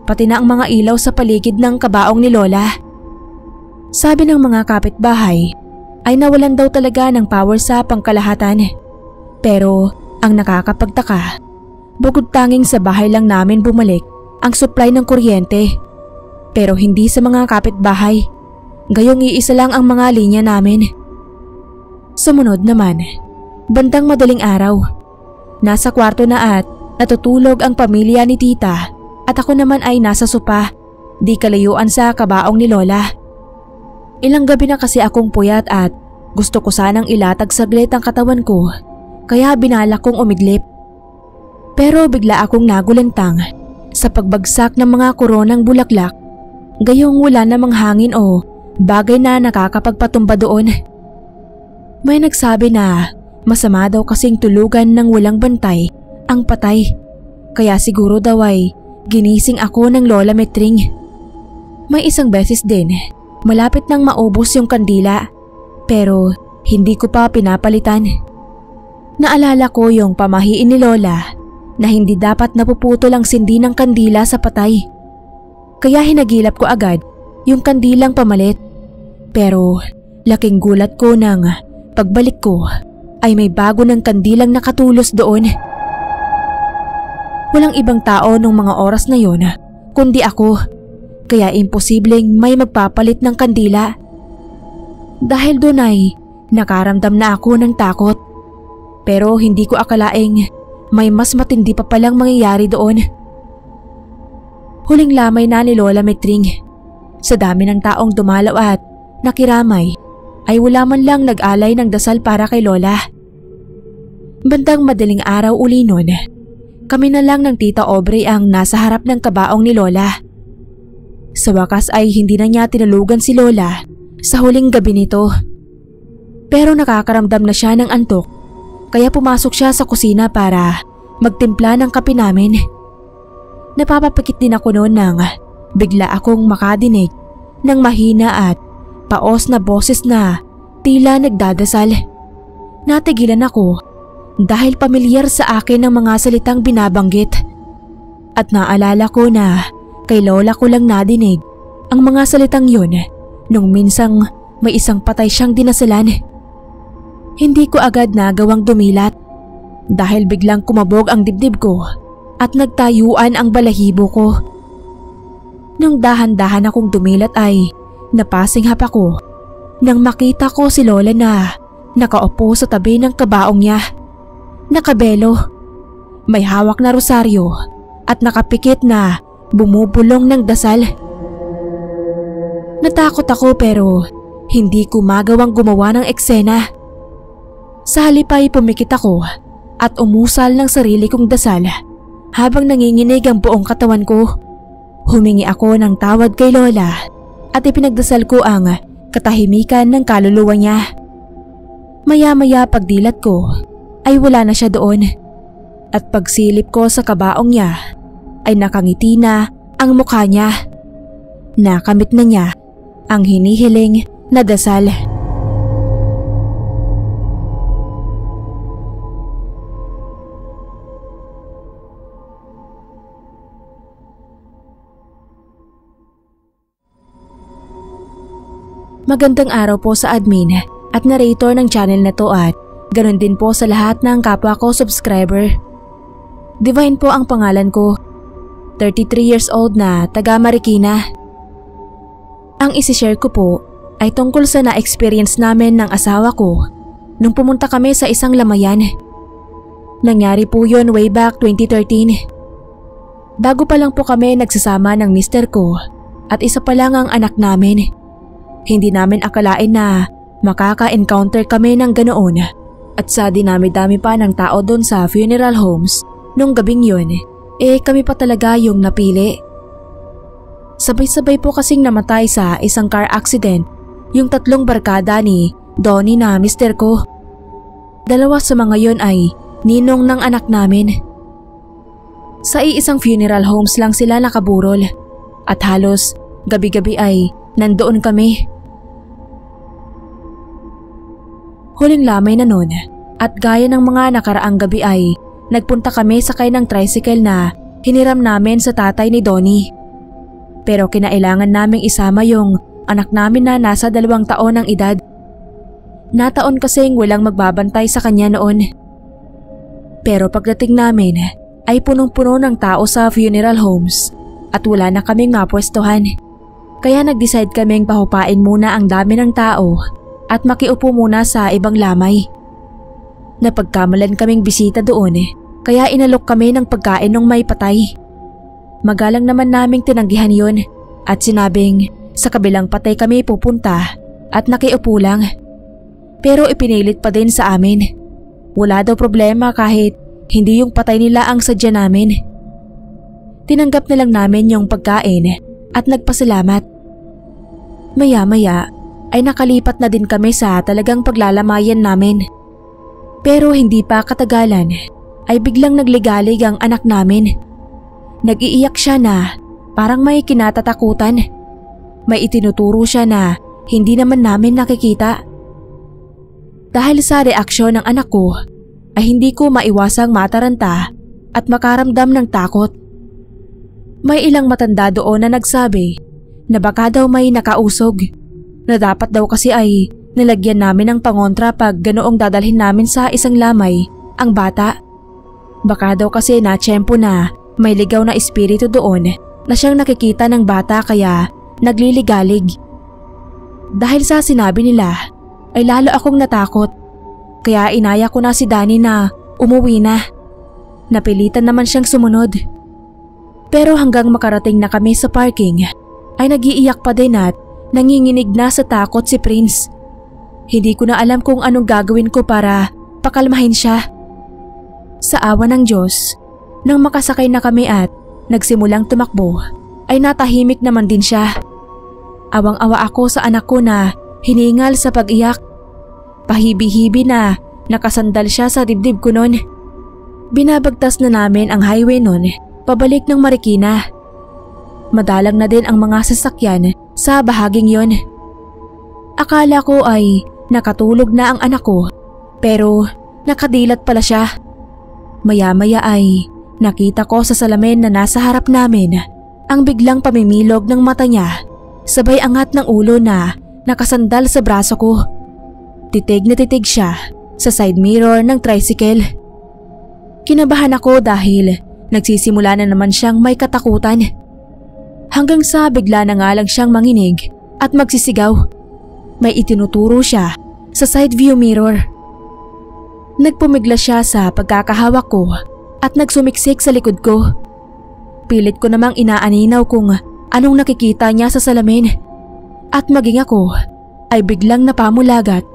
pati na ang mga ilaw sa paligid ng kabaong ni Lola. Sabi ng mga kapitbahay ay nawalan daw talaga ng power sa pangkalahatan. Pero ang nakakapagtaka, bukod tanging sa bahay lang namin bumalik ang supply ng kuryente. Pero hindi sa mga kapitbahay, gayong iisa lang ang mga linya namin. Sumunod naman, bandang madaling araw, nasa kwarto na at natutulog ang pamilya ni Tita at ako naman ay nasa sopa, di kalayuan sa kabaong ni Lola. Ilang gabi na kasi akong puyat at gusto ko sanang ilatag saglit ang katawan ko, kaya binalak kong umidlip. Pero bigla akong nagulantang sa pagbagsak ng mga koronang bulaklak, gayong wala namang hangin o bagay na nakakapagpatumba doon. May nagsabi na masama daw kasing tulugan ng walang bantay ang patay, kaya siguro daw ay ginising ako ng Lola Metring. May isang beses din, malapit nang maubos yung kandila, pero hindi ko pa pinapalitan. Naalala ko yung pamahiin ni Lola na hindi dapat napuputol ang sindi ng kandila sa patay. Kaya hinagilap ko agad yung kandilang pamalit. Pero laking gulat ko nang pagbalik ko ay may bago ng kandilang nakatulos doon. Walang ibang tao nung mga oras na yon kundi ako, kaya imposibleng may magpapalit ng kandila. Dahil doon ay nakaramdam na ako ng takot, pero hindi ko akalaing may mas matindi pa palang mangyayari doon. Huling lamay na ni Lola Metring. Sa dami ng taong dumalaw at nakiramay ay wala man lang nag-alay ng dasal para kay Lola. Bandang madaling araw uli nun, kami na lang ng Tita Aubrey ang nasa harap ng kabaong ni Lola. Sa wakas ay hindi na niya tinalugan si Lola sa huling gabi nito. Pero nakakaramdam na siya ng antok, kaya pumasok siya sa kusina para magtimpla ng kape namin. Napapapikit din ako noon nang bigla akong makadinig ng mahina at paos na boses na tila nagdadasal. Natigilan ako dahil pamilyar sa akin ang mga salitang binabanggit. At naalala ko na kay Lola ko lang nadinig ang mga salitang yun nung minsang may isang patay siyang dinasalan. Hindi ko agad nagawang dumilat dahil biglang kumabog ang dibdib ko at nagtayuan ang balahibo ko. Nang dahan-dahan akong dumilat ay napasinghap ako nang makita ko si Lola na nakaupo sa tabi ng kabaong niya. Nakabelo, may hawak na rosaryo at nakapikit na bumubulong ng dasal. Natakot ako pero hindi ko magawang gumawa ng eksena. Sa halip ay pumikit ako at umusal ng sarili kong dasal habang nanginginig ang buong katawan ko. Humingi ako ng tawad kay Lola at ipinagdasal ko ang katahimikan ng kaluluwa niya. Maya-maya pagdilat ko ay wala na siya doon. At pagsilip ko sa kabaong niya ay nakangiti na ang mukha niya. Nakamit na niya ang hinihiling na dasal. Magandang araw po sa admin at narrator ng channel na to at ganun din po sa lahat ng kapwa ko subscriber. Divine po ang pangalan ko. 33 years old na taga Marikina. Ang isishare ko po ay tungkol sa na-experience namin ng asawa ko nung pumunta kami sa isang lamayan. Nangyari po yun way back 2013. Bago pa lang po kami nagsasama ng mister ko at isa pa lang ang anak namin. Hindi namin akalain na makaka-encounter kami ng ganoon at sa dinami-dami pa ng tao doon sa funeral homes nung gabing yun, kami pa talaga yung napili. Sabay-sabay po kasing namatay sa isang car accident yung 3 barkada ni Donnie na mister ko. 2 sa mga yon ay ninong ng anak namin. Sa iisang funeral homes lang sila nakaburol at halos gabi-gabi ay nandoon kami. Huling lamay na nun at gaya ng mga nakaraang gabi ay nagpunta kami sakay ng tricycle na hiniram namin sa tatay ni Donnie. Pero kinailangan naming isama yung anak namin na nasa 2 taon ng edad. Nataon kasing walang magbabantay sa kanya noon. Pero pagdating namin ay punong-puno ng tao sa funeral homes at wala na kaming mapwestuhan. Kaya nag-decide kaming pahupain muna ang dami ng tao at makiupo muna sa ibang lamay. Napagkamalan kaming bisita doon kaya inalok kami ng pagkain ng may patay. Magalang naman naming tinanggihan yun at sinabing sa kabilang patay kami pupunta at nakiupo lang. Pero ipinilit pa din sa amin. Wala daw problema kahit hindi yung patay nila ang sadya namin. Tinanggap na lang namin yung pagkain at nagpasalamat. Maya-maya ay nakalipat na din kami sa talagang paglalamayan namin. Pero hindi pa katagalan ay biglang nagligalig ang anak namin. Nag-iiyak siya na parang may kinatatakutan. May itinuturo siya na hindi naman namin nakikita. Dahil sa reaksyon ng anak ko ay hindi ko maiwasang mataranta at makaramdam ng takot. May ilang matanda doon na nagsabi na baka daw may nakausog. Na dapat daw kasi ay nilagyan namin ng pangontra pag ganoong dadalhin namin sa isang lamay ang bata. Baka daw kasi natsyempo na may ligaw na espiritu doon na siyang nakikita ng bata kaya nagliligalig. Dahil sa sinabi nila ay lalo akong natakot kaya inaya ko na si Danny na umuwi na. Napilitan naman siyang sumunod. Pero hanggang makarating na kami sa parking ay nag-iiyak pa din at nanginginig na sa takot si Prince. Hindi ko na alam kung anong gagawin ko para pakalmahin siya. Sa awa ng Diyos, nang makasakay na kami at nagsimulang tumakbo, ay natahimik naman din siya. Awang-awa ako sa anak ko na hiningal sa pag-iyak. Pahibi-hibi na nakasandal siya sa dibdib ko noon. Binabagtas na namin ang highway noon pabalik ng Marikina. Madalang na din ang mga sasakyan sa bahaging yon. Akala ko ay nakatulog na ang anak ko pero nakadilat pala siya. Maya-maya ay nakita ko sa salamin na nasa harap namin ang biglang pamimilog ng mata niya sabay angat ng ulo na nakasandal sa braso ko. Titig na titig siya sa side mirror ng tricycle. Kinabahan ako dahil nagsisimula na naman siyang may katakutan. Hanggang sa bigla na nga lang siyang manginig at magsisigaw. May itinuturo siya sa side view mirror. Nagpumigla siya sa pagkakahawak ko at nagsumiksik sa likod ko. Pilit ko namang inaaninaw kung anong nakikita niya sa salamin. At maging ako ay biglang napamulagat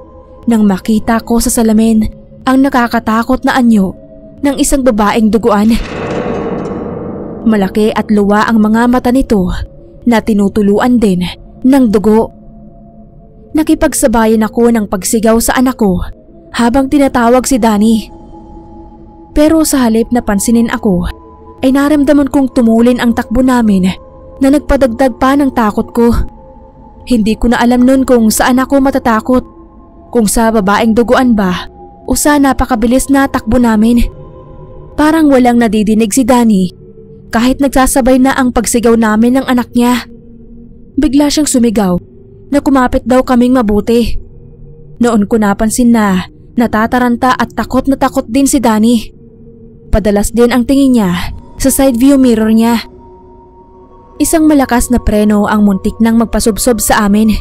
nang makita ko sa salamin ang nakakatakot na anyo ng isang babaeng duguan. Malaki at luwa ang mga mata nito na tinutuluan din ng dugo. Nakipagsabayan ako ng pagsigaw sa anak ko habang tinatawag si Danny. Pero sa halip na pansinin ako, ay naramdaman kong tumulin ang takbo namin na nagpadagdag pa ng takot ko. Hindi ko na alam nun kung saan ako matatakot, kung sa babaeng duguan ba o sa napakabilis na takbo namin. Parang walang nadidinig si Danny kahit nagsasabay na ang pagsigaw namin ng anak niya. Bigla siyang sumigaw na kumapit daw kaming mabuti. Noon ko napansin na natataranta at takot na takot din si Danny. Padalas din ang tingin niya sa side view mirror niya. Isang malakas na preno ang muntik nang magpasubsob sa amin.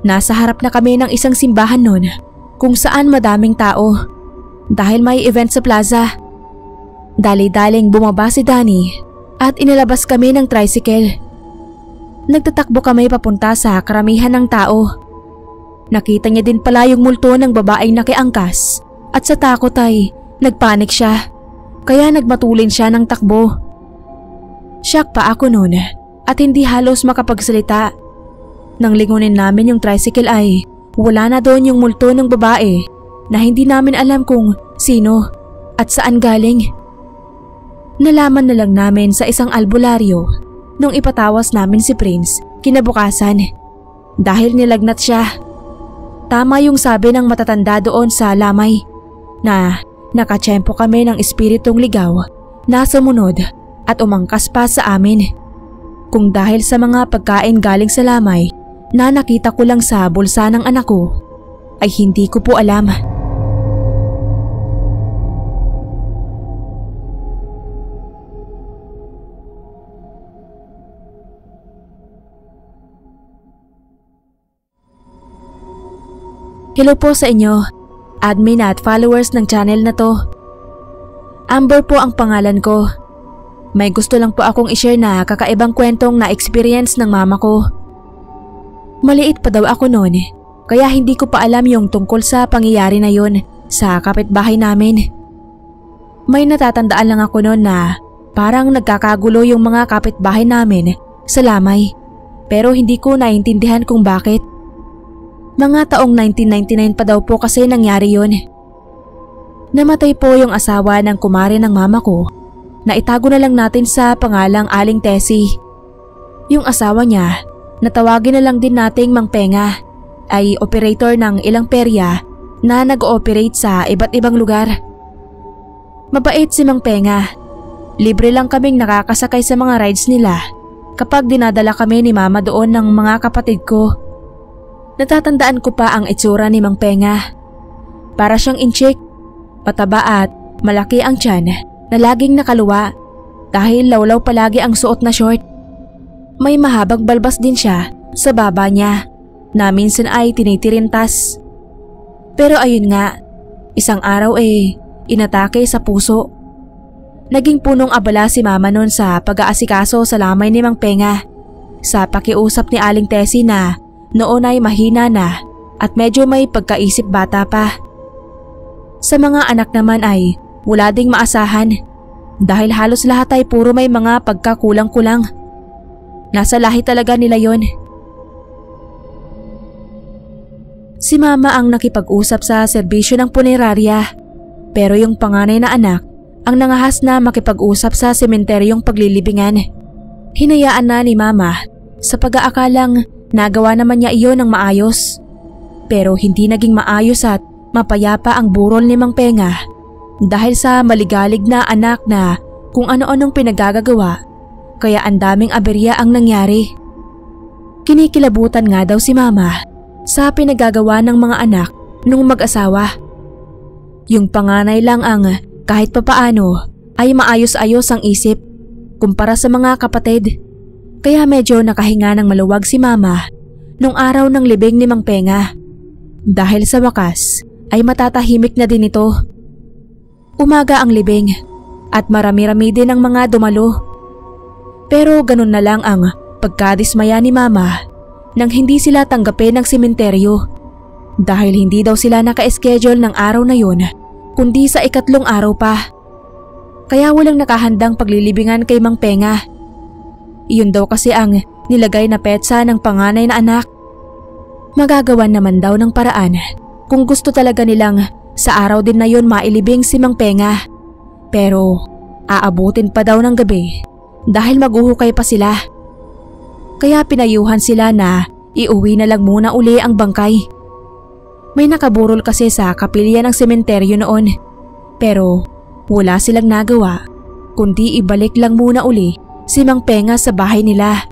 Nasa harap na kami ng isang simbahan noon kung saan madaming tao dahil may event sa plaza. Dali-daling bumaba si Danny at inilabas kami ng tricycle. Nagtatakbo kami papunta sa karamihan ng tao. Nakita niya din pala yung multo ng babaeng nakiangkas at sa takot ay nagpanik siya. Kaya nagmatulin siya ng takbo. Shock pa ako noon at hindi halos makapagsalita. Nang lingunin namin yung tricycle ay wala na doon yung multo ng babae na hindi namin alam kung sino at saan galing. Nalaman na lang namin sa isang albularyo nung ipatawas namin si Prince kinabukasan dahil nilagnat siya. Tama yung sabi ng matatanda doon sa lamay na nakatsyempo kami ng espiritong ligaw na sumunod at umangkas pa sa amin. Kung dahil sa mga pagkain galing sa lamay na nakita ko lang sa bulsa ng anak ko, ay hindi ko po alam. Hello po sa inyo, admin at followers ng channel na to. Amber po ang pangalan ko. May gusto lang po akong i-share na kakaibang kwentong na-experience ng mama ko. Maliit pa daw ako noon, kaya hindi ko pa alam yung tungkol sa pangyayari na yun sa kapitbahay namin. May natatandaan lang ako noon na parang nagkakagulo yung mga kapitbahay namin sa lamay, pero hindi ko naintindihan kung bakit. Mga taong 1999 pa daw po kasi nangyari yun. Namatay po yung asawa ng kumare ng mama ko na itago na lang natin sa pangalang Aling Tessie. Yung asawa niya, natawagin na lang din nating Mang Penga, ay operator ng ilang perya na nag-ooperate sa iba't ibang lugar. Mabait si Mang Penga. Libre lang kaming nakakasakay sa mga rides nila kapag dinadala kami ni mama doon ng mga kapatid ko. Natatandaan ko pa ang itsura ni Mang Penga. Para siyang inchik, pataba at malaki ang tiyan na laging nakaluwa dahil lawlaw palagi ang suot na short. May mahabang balbas din siya sa baba niya na minsan ay tinitirintas. Pero ayun nga, isang araw inatake sa puso. Naging punong abala si mama noon sa pag-aasikaso sa lamay ni Mang Penga sa pakiusap ni Aling Tessie na noon ay mahina na at medyo may pagkaisip bata pa. Sa mga anak naman ay wala ding maasahan dahil halos lahat ay puro may mga pagkakulang-kulang. Nasa lahi talaga nila yon. Si mama ang nakipag-usap sa serbisyo ng punerarya, pero yung panganay na anak ang nangahas na makipag-usap sa sementeryong paglilibingan. Hinayaan na ni mama sa pag-aakalang nagawa naman niya iyon ng maayos. Pero hindi naging maayos at mapayapa ang burol ni Mang Penga dahil sa maligalig na anak na kung ano-anong pinagagagawa, kaya ang daming aberya ang nangyari. Kinikilabutan nga daw si mama sa pinagagawa ng mga anak nung mag-asawa. Yung panganay lang ang kahit papaano ay maayos-ayos ang isip kumpara sa mga kapatid. Kaya medyo nakahinga ng maluwag si mama nung araw ng libing ni Mang Penga. Dahil sa wakas ay matatahimik na din ito. Umaga ang libing at marami-rami din ang mga dumalo. Pero ganun na lang ang pagkadismaya ni mama nang hindi sila tanggapin ng sementeryo dahil hindi daw sila naka-schedule ng araw na yun kundi sa ikatlong araw pa. Kaya walang nakahandang paglilibingan kay Mang Penga. Iyon daw kasi ang nilagay na petsa ng panganay na anak. Magagawan naman daw ng paraan kung gusto talaga nilang sa araw din na yon mailibing si Mang Penga. Pero aabutin pa daw ng gabi dahil maghuhukay pa sila. Kaya pinayuhan sila na iuwi na lang muna uli ang bangkay. May nakaburol kasi sa kapilya ng sementeryo noon, pero wala silang nagawa kundi ibalik lang muna uli si Mang Penga sa bahay nila.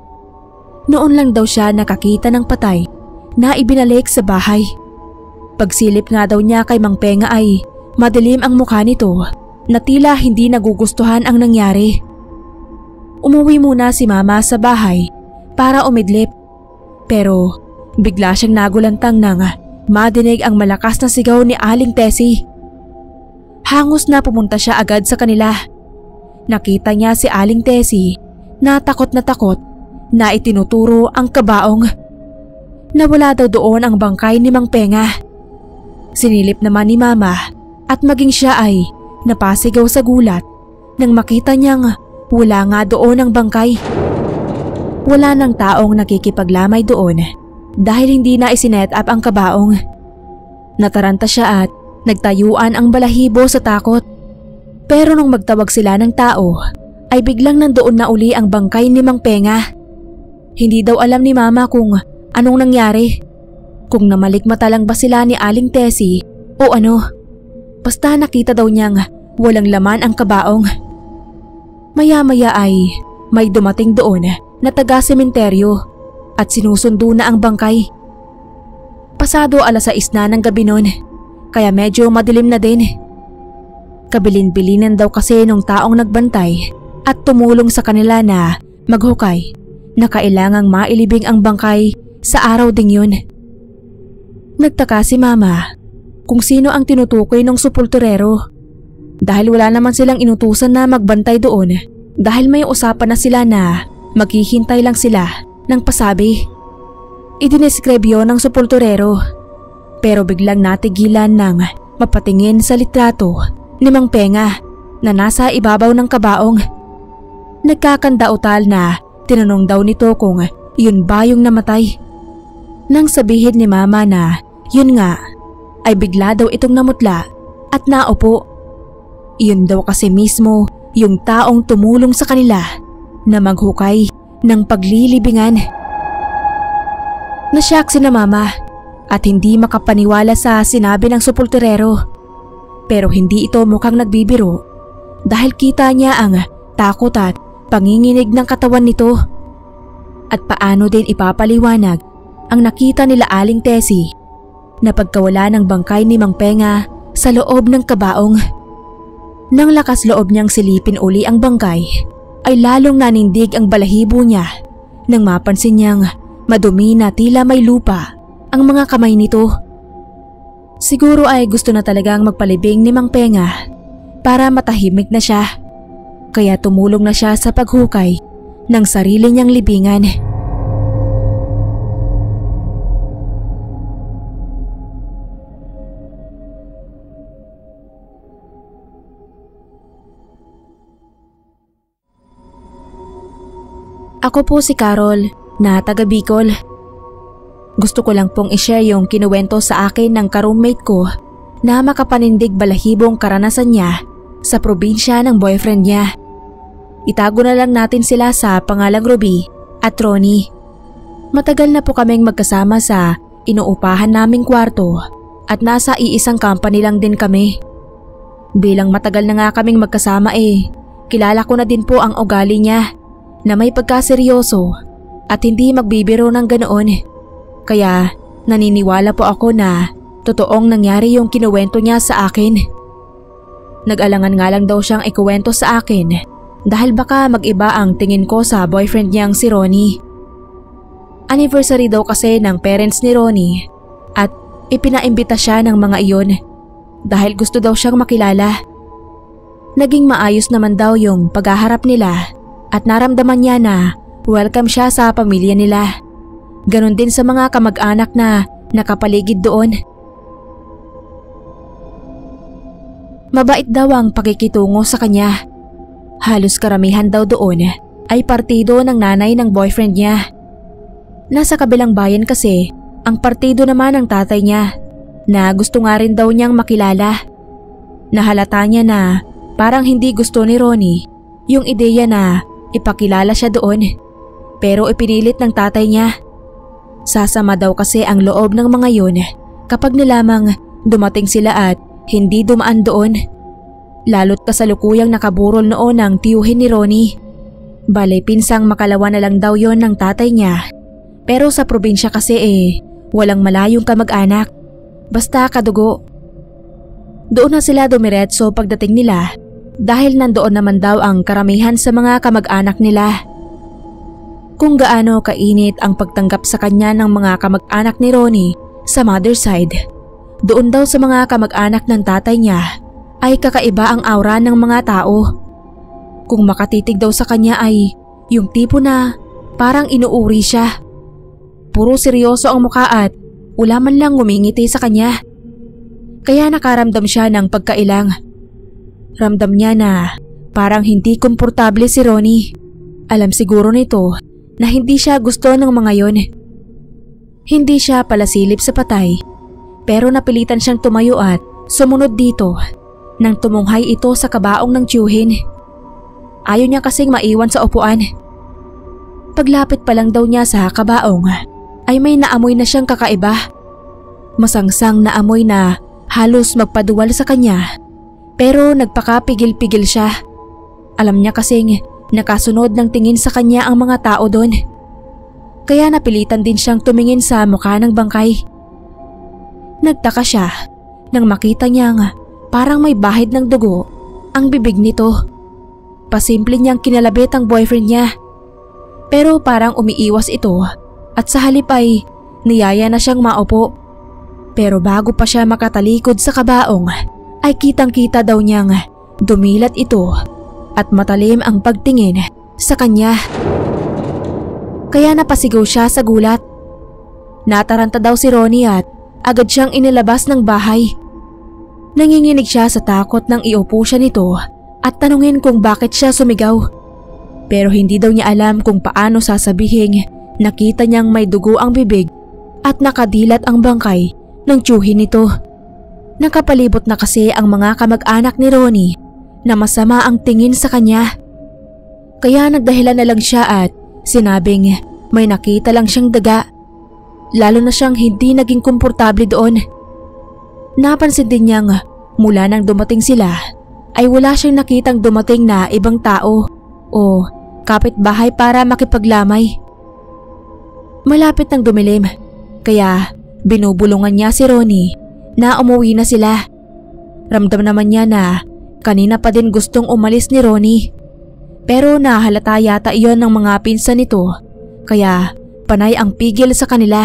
Noon lang daw siya nakakita ng patay na ibinalik sa bahay. Pagsilip nga daw niya kay Mang Penga ay madilim ang mukha nito na tila hindi nagugustuhan ang nangyari. Umuwi muna si Mama sa bahay para umidlip, pero bigla siyang nagulantang nang madinig ang malakas na sigaw ni Aling Tessie. Hangos na pumunta siya agad sa kanila. Nakita niya si Aling Tessie na takot na itinuturo ang kabaong. Nawala daw doon ang bangkay ni Mang Penga. Sinilip naman ni Mama at maging siya ay napasigaw sa gulat nang makita niyang wala nga doon ang bangkay. Wala nang taong nakikipaglamay doon dahil hindi na isinet up ang kabaong. Nataranta siya at nagtayuan ang balahibo sa takot. Pero nung magtawag sila ng tao ay biglang nandoon na uli ang bangkay ni Mang Penga. Hindi daw alam ni Mama kung anong nangyari. Kung namalikmata lang ba sila ni Aling Tessie o ano. Basta nakita daw niyang walang laman ang kabaong. Maya-maya ay may dumating doon na taga-sementeryo at sinusundo na ang bangkay. Pasado 6:00 na ng gabi noon, kaya medyo madilim na din. Kabilin-bilinan daw kasi nung taong nagbantay at tumulong sa kanila na maghukay na kailangang mailibing ang bangkay sa araw ding yun. Nagtaka si Mama kung sino ang tinutukoy ng supulturero dahil wala naman silang inutusan na magbantay doon dahil may usapan na sila na maghihintay lang sila ng pasabi. Idinescribe yun ng supulturero pero biglang natigilan ng mapatingin sa litrato ni Mang Penga na nasa ibabaw ng kabaong. Nagkakandautal na tinanong daw nito kung yun ba yung namatay. Nang sabihin ni Mama na yun nga, ay bigla daw itong namutla at naupo. Yun daw kasi mismo yung taong tumulong sa kanila na maghukay ng paglilibingan. Nasyak si na Mama at hindi makapaniwala sa sinabi ng supulturero. Pero hindi ito mukhang nagbibiro dahil kita niya ang takot at panginginig ng katawan nito. At paano din ipapaliwanag ang nakita nila Aling Tessie na pagkawala ng bangkay ni Mang Penga sa loob ng kabaong. Nang lakas loob niyang silipin uli ang bangkay ay lalong nanindig ang balahibo niya nang mapansin niyang madumi na tila may lupa ang mga kamay nito. Siguro ay gusto na talagang magpalibing ni Mang Penga para matahimik na siya, kaya tumulong na siya sa paghukay ng sarili niyang libingan. Ako po si Carol na taga Bicol. Gusto ko lang pong i-share yung kinuwento sa akin ng ka-roommate ko na makapanindig balahibong karanasan niya sa probinsya ng boyfriend niya. Itago na lang natin sila sa pangalang Ruby at Ronnie. Matagal na po kaming magkasama sa inuupahan naming kwarto at nasa iisang company lang din kami. Bilang matagal na nga kaming magkasama kilala ko na din po ang ugali niya na may pagkaseryoso at hindi magbibiro ng ganoon. Kaya naniniwala po ako na totoong nangyari yung kinuwento niya sa akin. Nag-alangan nga lang daw siyang ikuwento sa akin dahil baka mag-iba ang tingin ko sa boyfriend niyang si Ronnie. Anniversary daw kasi ng parents ni Ronnie at ipinaimbita siya ng mga iyon dahil gusto daw siyang makilala. Naging maayos naman daw yung paghaharap nila at naramdaman niya na welcome siya sa pamilya nila. Ganon din sa mga kamag-anak na nakapaligid doon. Mabait daw ang pakikitungo sa kanya. Halos karamihan daw doon ay partido ng nanay ng boyfriend niya. Nasa kabilang bayan kasi ang partido naman ng tatay niya. na gusto nga rin daw niyang makilala. Nahalata niya na parang hindi gusto ni Ronnie yung ideya na ipakilala siya doon, pero ipinilit ng tatay niya. Sasama daw kasi ang loob ng mga yun kapag nilamang dumating sila at hindi dumaan doon. Lalo't kasalukuyang nakaburol noon ang tiyuhin ni Ronnie. Bale pinsang makalawa na lang daw yon ng tatay niya. Pero sa probinsya kasi walang malayong kamag-anak. Basta kadugo. Doon na sila dumiretso pagdating nila dahil nandoon naman daw ang karamihan sa mga kamag-anak nila. Kung gaano kainit ang pagtanggap sa kanya ng mga kamag-anak ni Ronnie sa mother's side, doon daw sa mga kamag-anak ng tatay niya ay kakaiba ang aura ng mga tao. Kung makatitig daw sa kanya ay yung tipo na parang inuuri siya. Puro seryoso ang mukha at wala man lang ngumingiti sa kanya. Kaya nakaramdam siya ng pagkailang. Ramdam niya na parang hindi komportable si Ronnie. Alam siguro nito na hindi siya gusto ng mga yon. Hindi siya palasilip sa patay, pero napilitan siyang tumayo at sumunod dito nang tumunghay ito sa kabaong ng tiyuhin. Ayaw niya kasing maiwan sa upuan. Paglapit pa lang daw niya sa kabaong ay may naamoy na siyang kakaiba. Masangsang na amoy na halos magpaduwal sa kanya, pero nagpakapigil-pigil siya. Alam niya kasing nakasunod ng tingin sa kanya ang mga tao doon. Kaya napilitan din siyang tumingin sa mukha ng bangkay. Nagtaka siya nang makita niyang parang may bahid ng dugo ang bibig nito. Pasimple niyang kinalabit ang boyfriend niya. Pero parang umiiwas ito at sa halip ay niyaya na siyang maupo. Pero bago pa siya makatalikod sa kabaong ay kitang-kita daw niyang dumilat ito at matalim ang pagtingin sa kanya. Kaya napasigaw siya sa gulat. Nataranta daw si Ronnie at agad siyang inilabas ng bahay. Nanginginig siya sa takot nang iupo siya nito at tanungin kung bakit siya sumigaw. Pero hindi daw niya alam kung paano sasabihin nakita niyang may dugo ang bibig at nakadilat ang bangkay ng tiyuhin nito. Nakapalibot na kasi ang mga kamag-anak ni Ronnie na masama ang tingin sa kanya. Kaya nagdahilan na lang siya at sinabing may nakita lang siyang daga. Lalo na siyang hindi naging komportable doon. Napansin din niyang mula nang dumating sila ay wala siyang nakitang dumating na ibang tao o kapitbahay para makipaglamay. Malapit nang dumilim, kaya binubulungan niya si Ronnie na umuwi na sila. Ramdam naman niya na kanina pa din gustong umalis ni Ronnie. Pero nahalata yata iyon ng mga pinsan nito, kaya panay ang pigil sa kanila.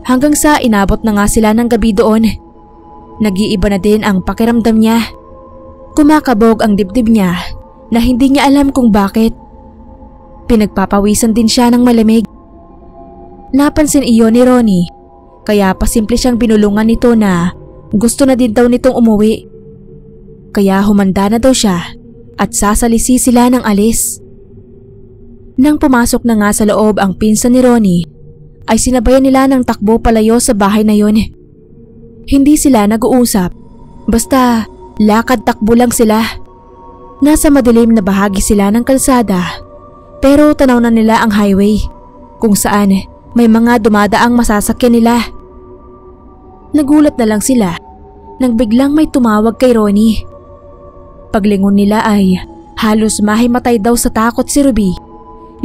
Hanggang sa inabot na nga sila ng gabi doon. Nag-iiba na din ang pakiramdam niya. Kumakabog ang dibdib niya na hindi niya alam kung bakit. Pinagpapawisan din siya ng malamig. Napansin iyon ni Ronnie, kaya pasimple siyang binulungan nito na gusto na din daw nitong umuwi. Kaya humanda na daw siya at sasalisi sila ng alis. Nang pumasok na nga sa loob ang pinsan ni Ronnie, ay sinabayan nila ng takbo palayo sa bahay na yon. Hindi sila nag-uusap, basta lakad takbo lang sila. Nasa madilim na bahagi sila ng kalsada, pero tanaw na nila ang highway kung saan may mga dumadaang masasakyan nila. Nagulat na lang sila nang biglang may tumawag kay Ronnie. Paglingon nila ay halos mahimatay daw sa takot si Ruby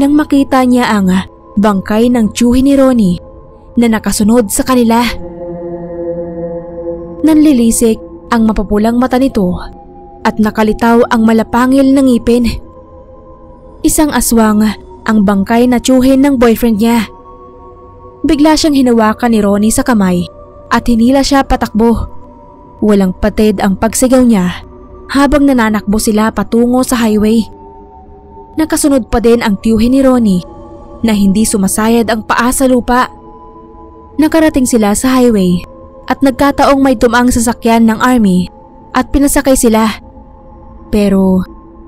nang makita niya ang bangkay ng tiyuhin ni Ronnie na nakasunod sa kanila. Nanlilisik ang mapapulang mata nito at nakalitaw ang malapangil na ngipin. Isang aswang ang bangkay na tiyuhin ng boyfriend niya. Bigla siyang hinawakan ni Ronnie sa kamay at hinila siya patakbo. Walang patid ang pagsigaw niya habang nananakbo sila patungo sa highway. Nakasunod pa din ang tiyuhin ni Ronnie na hindi sumasayad ang paa sa lupa. Nakarating sila sa highway at nagkataong may tumaang sasakyan ng army at pinasakay sila. Pero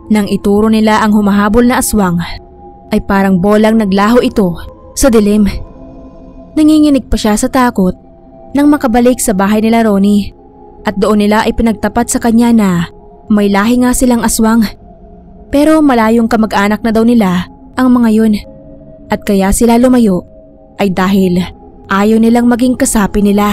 nang ituro nila ang humahabol na aswang ay parang bolang naglaho ito sa dilim. Nanginginig pa siya sa takot nang makabalik sa bahay nila Ronnie at doon nila ipinagtapat sa kanya na may lahi nga silang aswang. Pero malayong kamag-anak na daw nila ang mga yun at kaya sila lumayo ay dahil ayaw nilang maging kasapi nila.